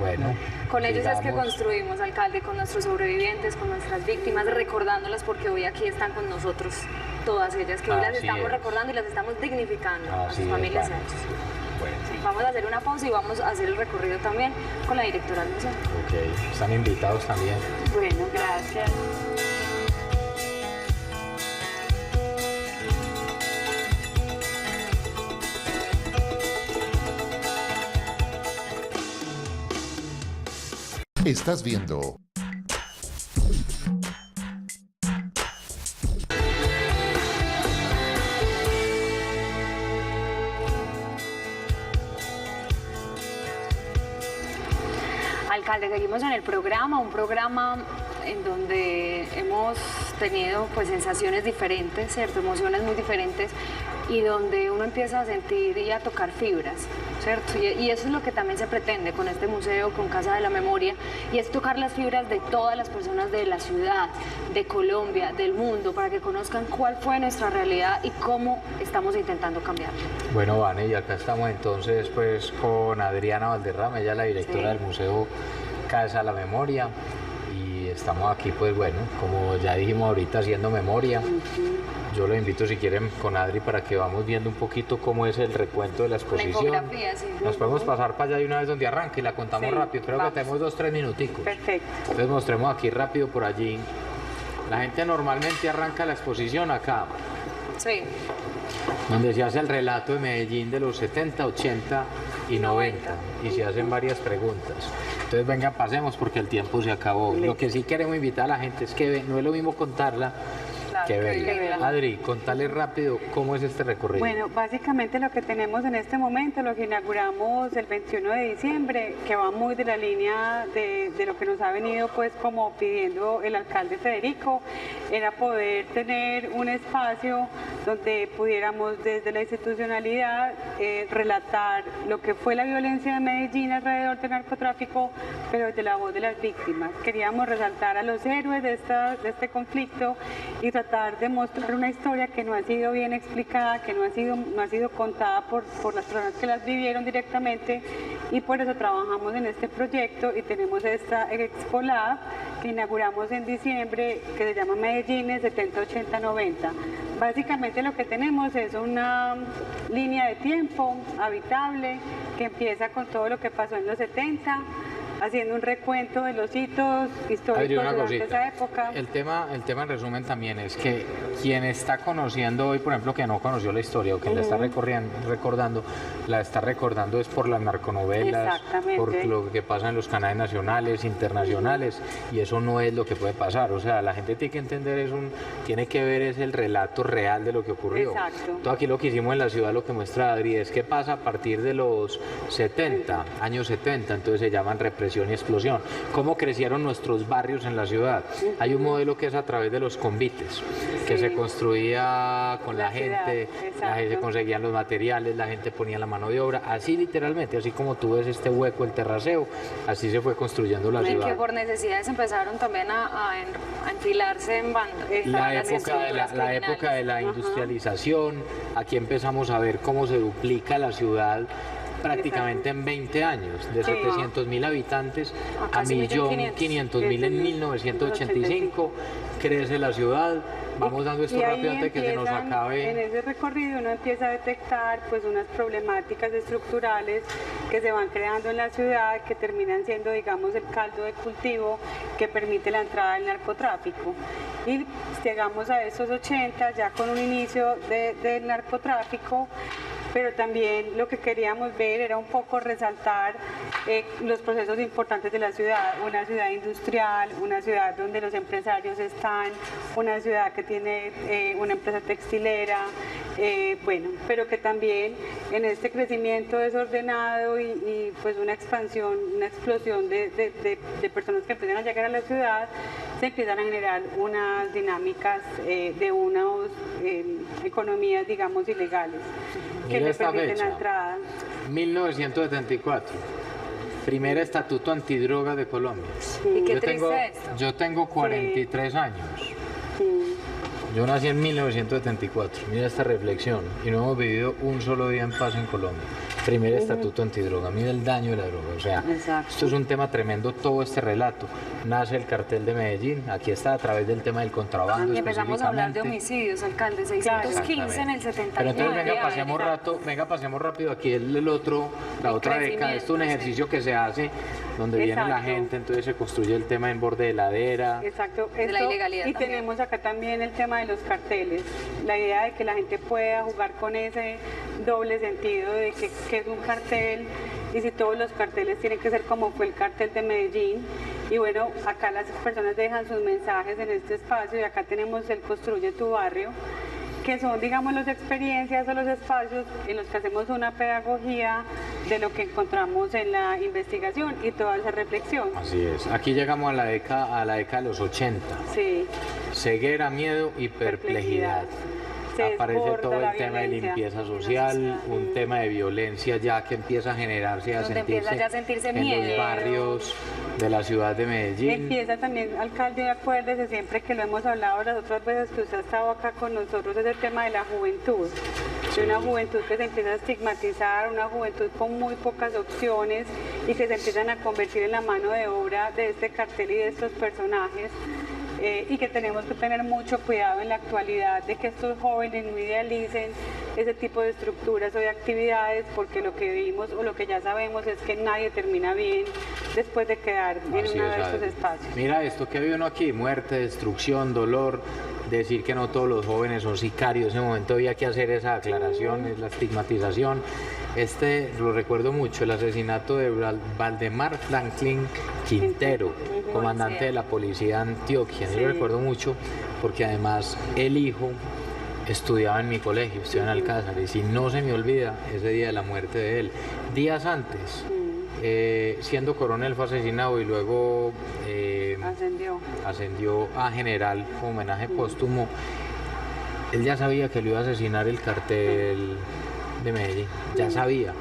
Bueno. Con ellos es que sigamos. construimos, alcalde, con nuestros sobrevivientes, con nuestras víctimas, recordándolas porque hoy aquí están con nosotros, todas ellas, que hoy las Así estamos es. recordando y las estamos dignificando a Así sus es, familias y a Vane. ellos. Bueno, Vamos a hacer una pausa y vamos a hacer el recorrido también con la directora del museo. ok. Están invitados también. Bueno, gracias. Estás viendo Alcalde, seguimos en el programa, un programa en donde hemos tenido pues sensaciones diferentes, ¿cierto? Emociones muy diferentes y donde uno empieza a sentir y a tocar fibras, ¿cierto? Y eso es lo que también se pretende con este museo, con Casa de la Memoria, y es tocar las fibras de todas las personas de la ciudad, de Colombia, del mundo, para que conozcan cuál fue nuestra realidad y cómo estamos intentando cambiarla. Bueno, Vane, y acá estamos entonces pues con Adriana Valderrama, ella es la directora Sí. del Museo Casa de la Memoria, y estamos aquí pues bueno, como ya dijimos ahorita, haciendo memoria. yo los invito si quieren con Adri para que vamos viendo un poquito cómo es el recuento de la exposición. infografía, sí. Nos podemos pasar para allá de una vez donde arranque y la contamos Sí, rápido. Creo vamos. que tenemos 2-3 minuticos. Perfecto. Entonces mostremos aquí rápido por allí. La gente normalmente arranca la exposición acá, Sí. donde se hace el relato de Medellín de los 70, 80 y 90 y se hacen varias preguntas. Entonces vengan, pasemos porque el tiempo se acabó. Lo que sí queremos invitar a la gente es que no es lo mismo contarla Claro, que que verla. vivirla. Adri, contale rápido cómo es este recorrido. Bueno, básicamente lo que tenemos en este momento, lo que inauguramos el 21 de diciembre, que va muy de la línea de lo que nos ha venido pues como pidiendo el alcalde Federico, era poder tener un espacio donde pudiéramos desde la institucionalidad relatar lo que fue la violencia de Medellín alrededor del narcotráfico, pero desde la voz de las víctimas. Queríamos resaltar a los héroes de este conflicto y tratar de mostrar una historia que no ha sido bien explicada, que no ha sido contada por las personas que las vivieron directamente, y por eso trabajamos en este proyecto y tenemos esta Expo Lab que inauguramos en diciembre, que se llama Medellín 70, 80, 90. Básicamente lo que tenemos es una línea de tiempo habitable que empieza con todo lo que pasó en los 70, haciendo un recuento de los hitos históricos Adri, una durante cosita. esa época. El tema en resumen también es que quien está conociendo hoy, por ejemplo, que no conoció la historia o que la está recordando es por las narconovelas, Exactamente. por lo que pasa en los canales nacionales, internacionales, y eso no es lo que puede pasar. O sea, la gente tiene que entender, tiene que ver es el relato real de lo que ocurrió. Exacto. Todo aquí lo que hicimos en la ciudad, lo que muestra Adri, es qué pasa a partir de los 70, años 70, entonces se llaman represión y explosión. Cómo crecieron nuestros barrios en la ciudad. Hay un modelo que es a través de los convites, que Sí. se construía con la ciudad, gente, la gente exacto. conseguían los materiales, la gente ponía la mano de obra, así literalmente, así como tú ves este hueco, el terraceo, así se fue construyendo la En ciudad. que por necesidades empezaron también a enfilarse en bandas. La época de la industrialización, aquí empezamos a ver cómo se duplica la ciudad prácticamente en 20 años, de Sí. 700.000 habitantes A a casi 1.500.000 en 1985, crece la ciudad. Vamos dando esto Y ahí rápido antes de que se nos empiezan, acabe. En ese recorrido uno empieza a detectar pues unas problemáticas estructurales que se van creando en la ciudad, que terminan siendo, digamos, el caldo de cultivo que permite la entrada del narcotráfico. Y llegamos a esos 80 ya con un inicio del narcotráfico, pero también lo que queríamos ver era un poco resaltar los procesos importantes de la ciudad, una ciudad industrial, una ciudad donde los empresarios están, una ciudad que tiene una empresa textilera, bueno, pero que también en este crecimiento desordenado y pues una expansión, una explosión de personas que empiezan a llegar a la ciudad, se empiezan a generar unas dinámicas de unas economías, digamos, ilegales que Mira le esta permiten fecha. la entrada. 1974, primer estatuto antidroga de Colombia. Y qué Yo tengo, triste esto. yo tengo 43 años. Yo nací en 1974, mira esta reflexión, y no hemos vivido un solo día en paz en Colombia. Primer estatuto antidroga, mira el daño de la droga. O sea, Exacto. esto es un tema tremendo, todo este relato. Nace el cartel de Medellín, aquí está a través del tema del contrabando. Y empezamos a hablar de específicamente. homicidios, alcalde, 615 en el 79. Pero entonces Exacto. pasemos rápido aquí la otra década. Esto es un crecimiento, ejercicio que se hace donde viene la Exacto. gente, entonces se construye el tema en borde de ladera. Exacto. De la Esto- ilegalidad y también. tenemos acá también el tema de los carteles, la idea de que la gente pueda jugar con ese doble sentido de que es un cartel y si todos los carteles tienen que ser como fue el cartel de Medellín. Y bueno, acá las personas dejan sus mensajes en este espacio y acá tenemos el Construye tu Barrio, que son, digamos, las experiencias o los espacios en los que hacemos una pedagogía de lo que encontramos en la investigación y toda esa reflexión. Así es. Aquí llegamos a la década de los 80. Sí. Ceguera, miedo y perplejidad. Se Aparece desborda todo la el tema de violencia. limpieza social, un tema de violencia ya que empieza a generarse, a Donde empieza sentirse ya a sentirse en miedo. los barrios de la ciudad de Medellín. Empieza también, alcalde, acuérdese siempre que lo hemos hablado las otras veces que usted ha estado acá con nosotros, es el tema de la juventud. De una juventud que se empieza a estigmatizar, una juventud con muy pocas opciones y que se empiezan a convertir en la mano de obra de este cartel y de estos personajes. y que tenemos que tener mucho cuidado en la actualidad de que estos jóvenes no idealicen ese tipo de estructuras o de actividades, porque lo que vimos o lo que ya sabemos es que nadie termina bien después de quedar en Así uno es, de estos Adri. espacios. Mira esto que vio uno aquí, muerte, destrucción, dolor, decir que no todos los jóvenes son sicarios, en ese momento había que hacer esa aclaración, es la estigmatización. Lo recuerdo mucho, el asesinato de Valdemar Franklin Quintero, comandante de la policía de Antioquia, yo lo recuerdo mucho porque además el hijo estudiaba en mi colegio, estudiaba en Alcázar, y no se me olvida ese día de la muerte de él. Días antes, siendo coronel fue asesinado y luego ascendió a general como homenaje póstumo. Él ya sabía que lo iba a asesinar el cartel de Medellín, ya sabía,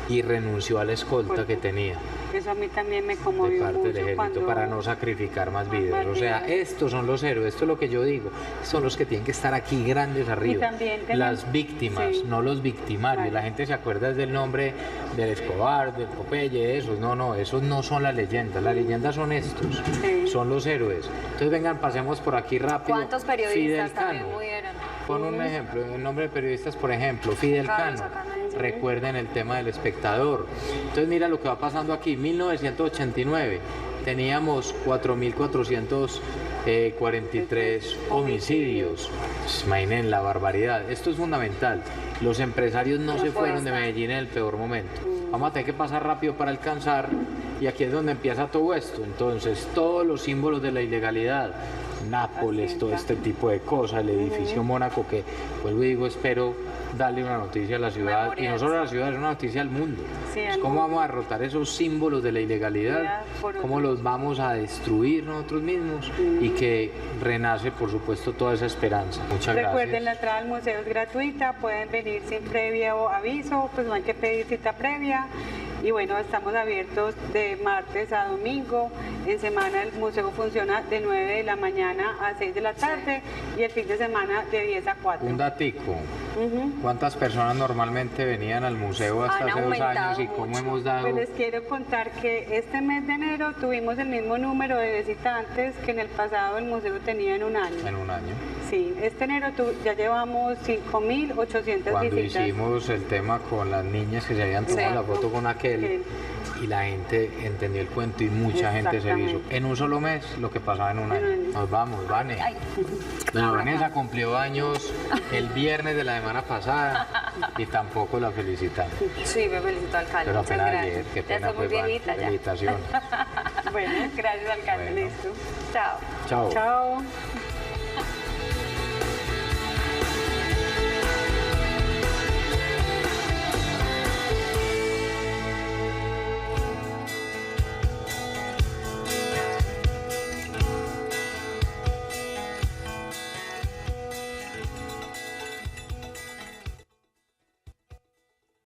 y renunció a la escolta que tenía Eso a mí también me de conmovió parte mucho del ejército cuando... para no sacrificar más vidas. O sea, estos son los héroes, esto es lo que yo digo, son los que tienen que estar aquí grandes arriba. también tenemos- Las víctimas, sí. no los victimarios. La gente se acuerda del nombre del Escobar, del Popeye, esos. No, esos no son las leyendas son estos, Sí. son los héroes. Entonces vengan, pasemos por aquí rápido. ¿Cuántos Fidel periodistas también Cano. murieron? Pon un ejemplo, el nombre de periodistas, por ejemplo, Fidel Carlos Cano. Acana. Recuerden el tema del espectador. Entonces mira lo que va pasando aquí. 1989 teníamos 4.443 homicidios. Imaginen la barbaridad. Esto es fundamental. Los empresarios no se fueron de Medellín en el peor momento. Vamos a tener que pasar rápido para alcanzar, y aquí es donde empieza todo esto. Entonces, todos los símbolos de la ilegalidad, Nápoles, todo este tipo de cosas, el edificio Mónaco, que vuelvo y digo, espero darle una noticia a la ciudad, y no solo a la ciudad, es una noticia al mundo. Sí, Es al cómo mundo. vamos a derrotar esos símbolos de la ilegalidad, Ya, por cómo otro. los vamos a destruir nosotros mismos, y que renace, por supuesto, toda esa esperanza. Muchas Recuerden, la gracias. entrada al museo es gratuita, pueden venir sin previo aviso, pues no hay que pedir cita previa. Y bueno, estamos abiertos de martes a domingo. En semana el museo funciona de 9 de la mañana a 6 de la tarde y el fin de semana de 10 a 4. Un datico. ¿Cuántas personas normalmente venían al museo hasta Han hace 2 aumentado años y cómo mucho. hemos dado? Pues les quiero contar que este mes de enero tuvimos el mismo número de visitantes que en el pasado el museo tenía en un año. En un año. Sí, este enero ya llevamos 5.800 Cuando visitas. hicimos el tema con las niñas que se habían tomado Sí. la foto con aquel, y la gente entendió el cuento y mucha gente se hizo. Exactamente. En un solo mes lo que pasaba en un año. Nos vamos, Vane. Vanessa cumplió años el viernes de la semana pasada y tampoco la felicitamos. Sí, me felicito, alcalde. Pero Muchas apenas gracias. ayer, qué Ya pena, estoy muy pues, Vane. viejita ya. Felicitaciones. Bueno, gracias alcalde, Bueno. listo. Chao. Chao. Chao.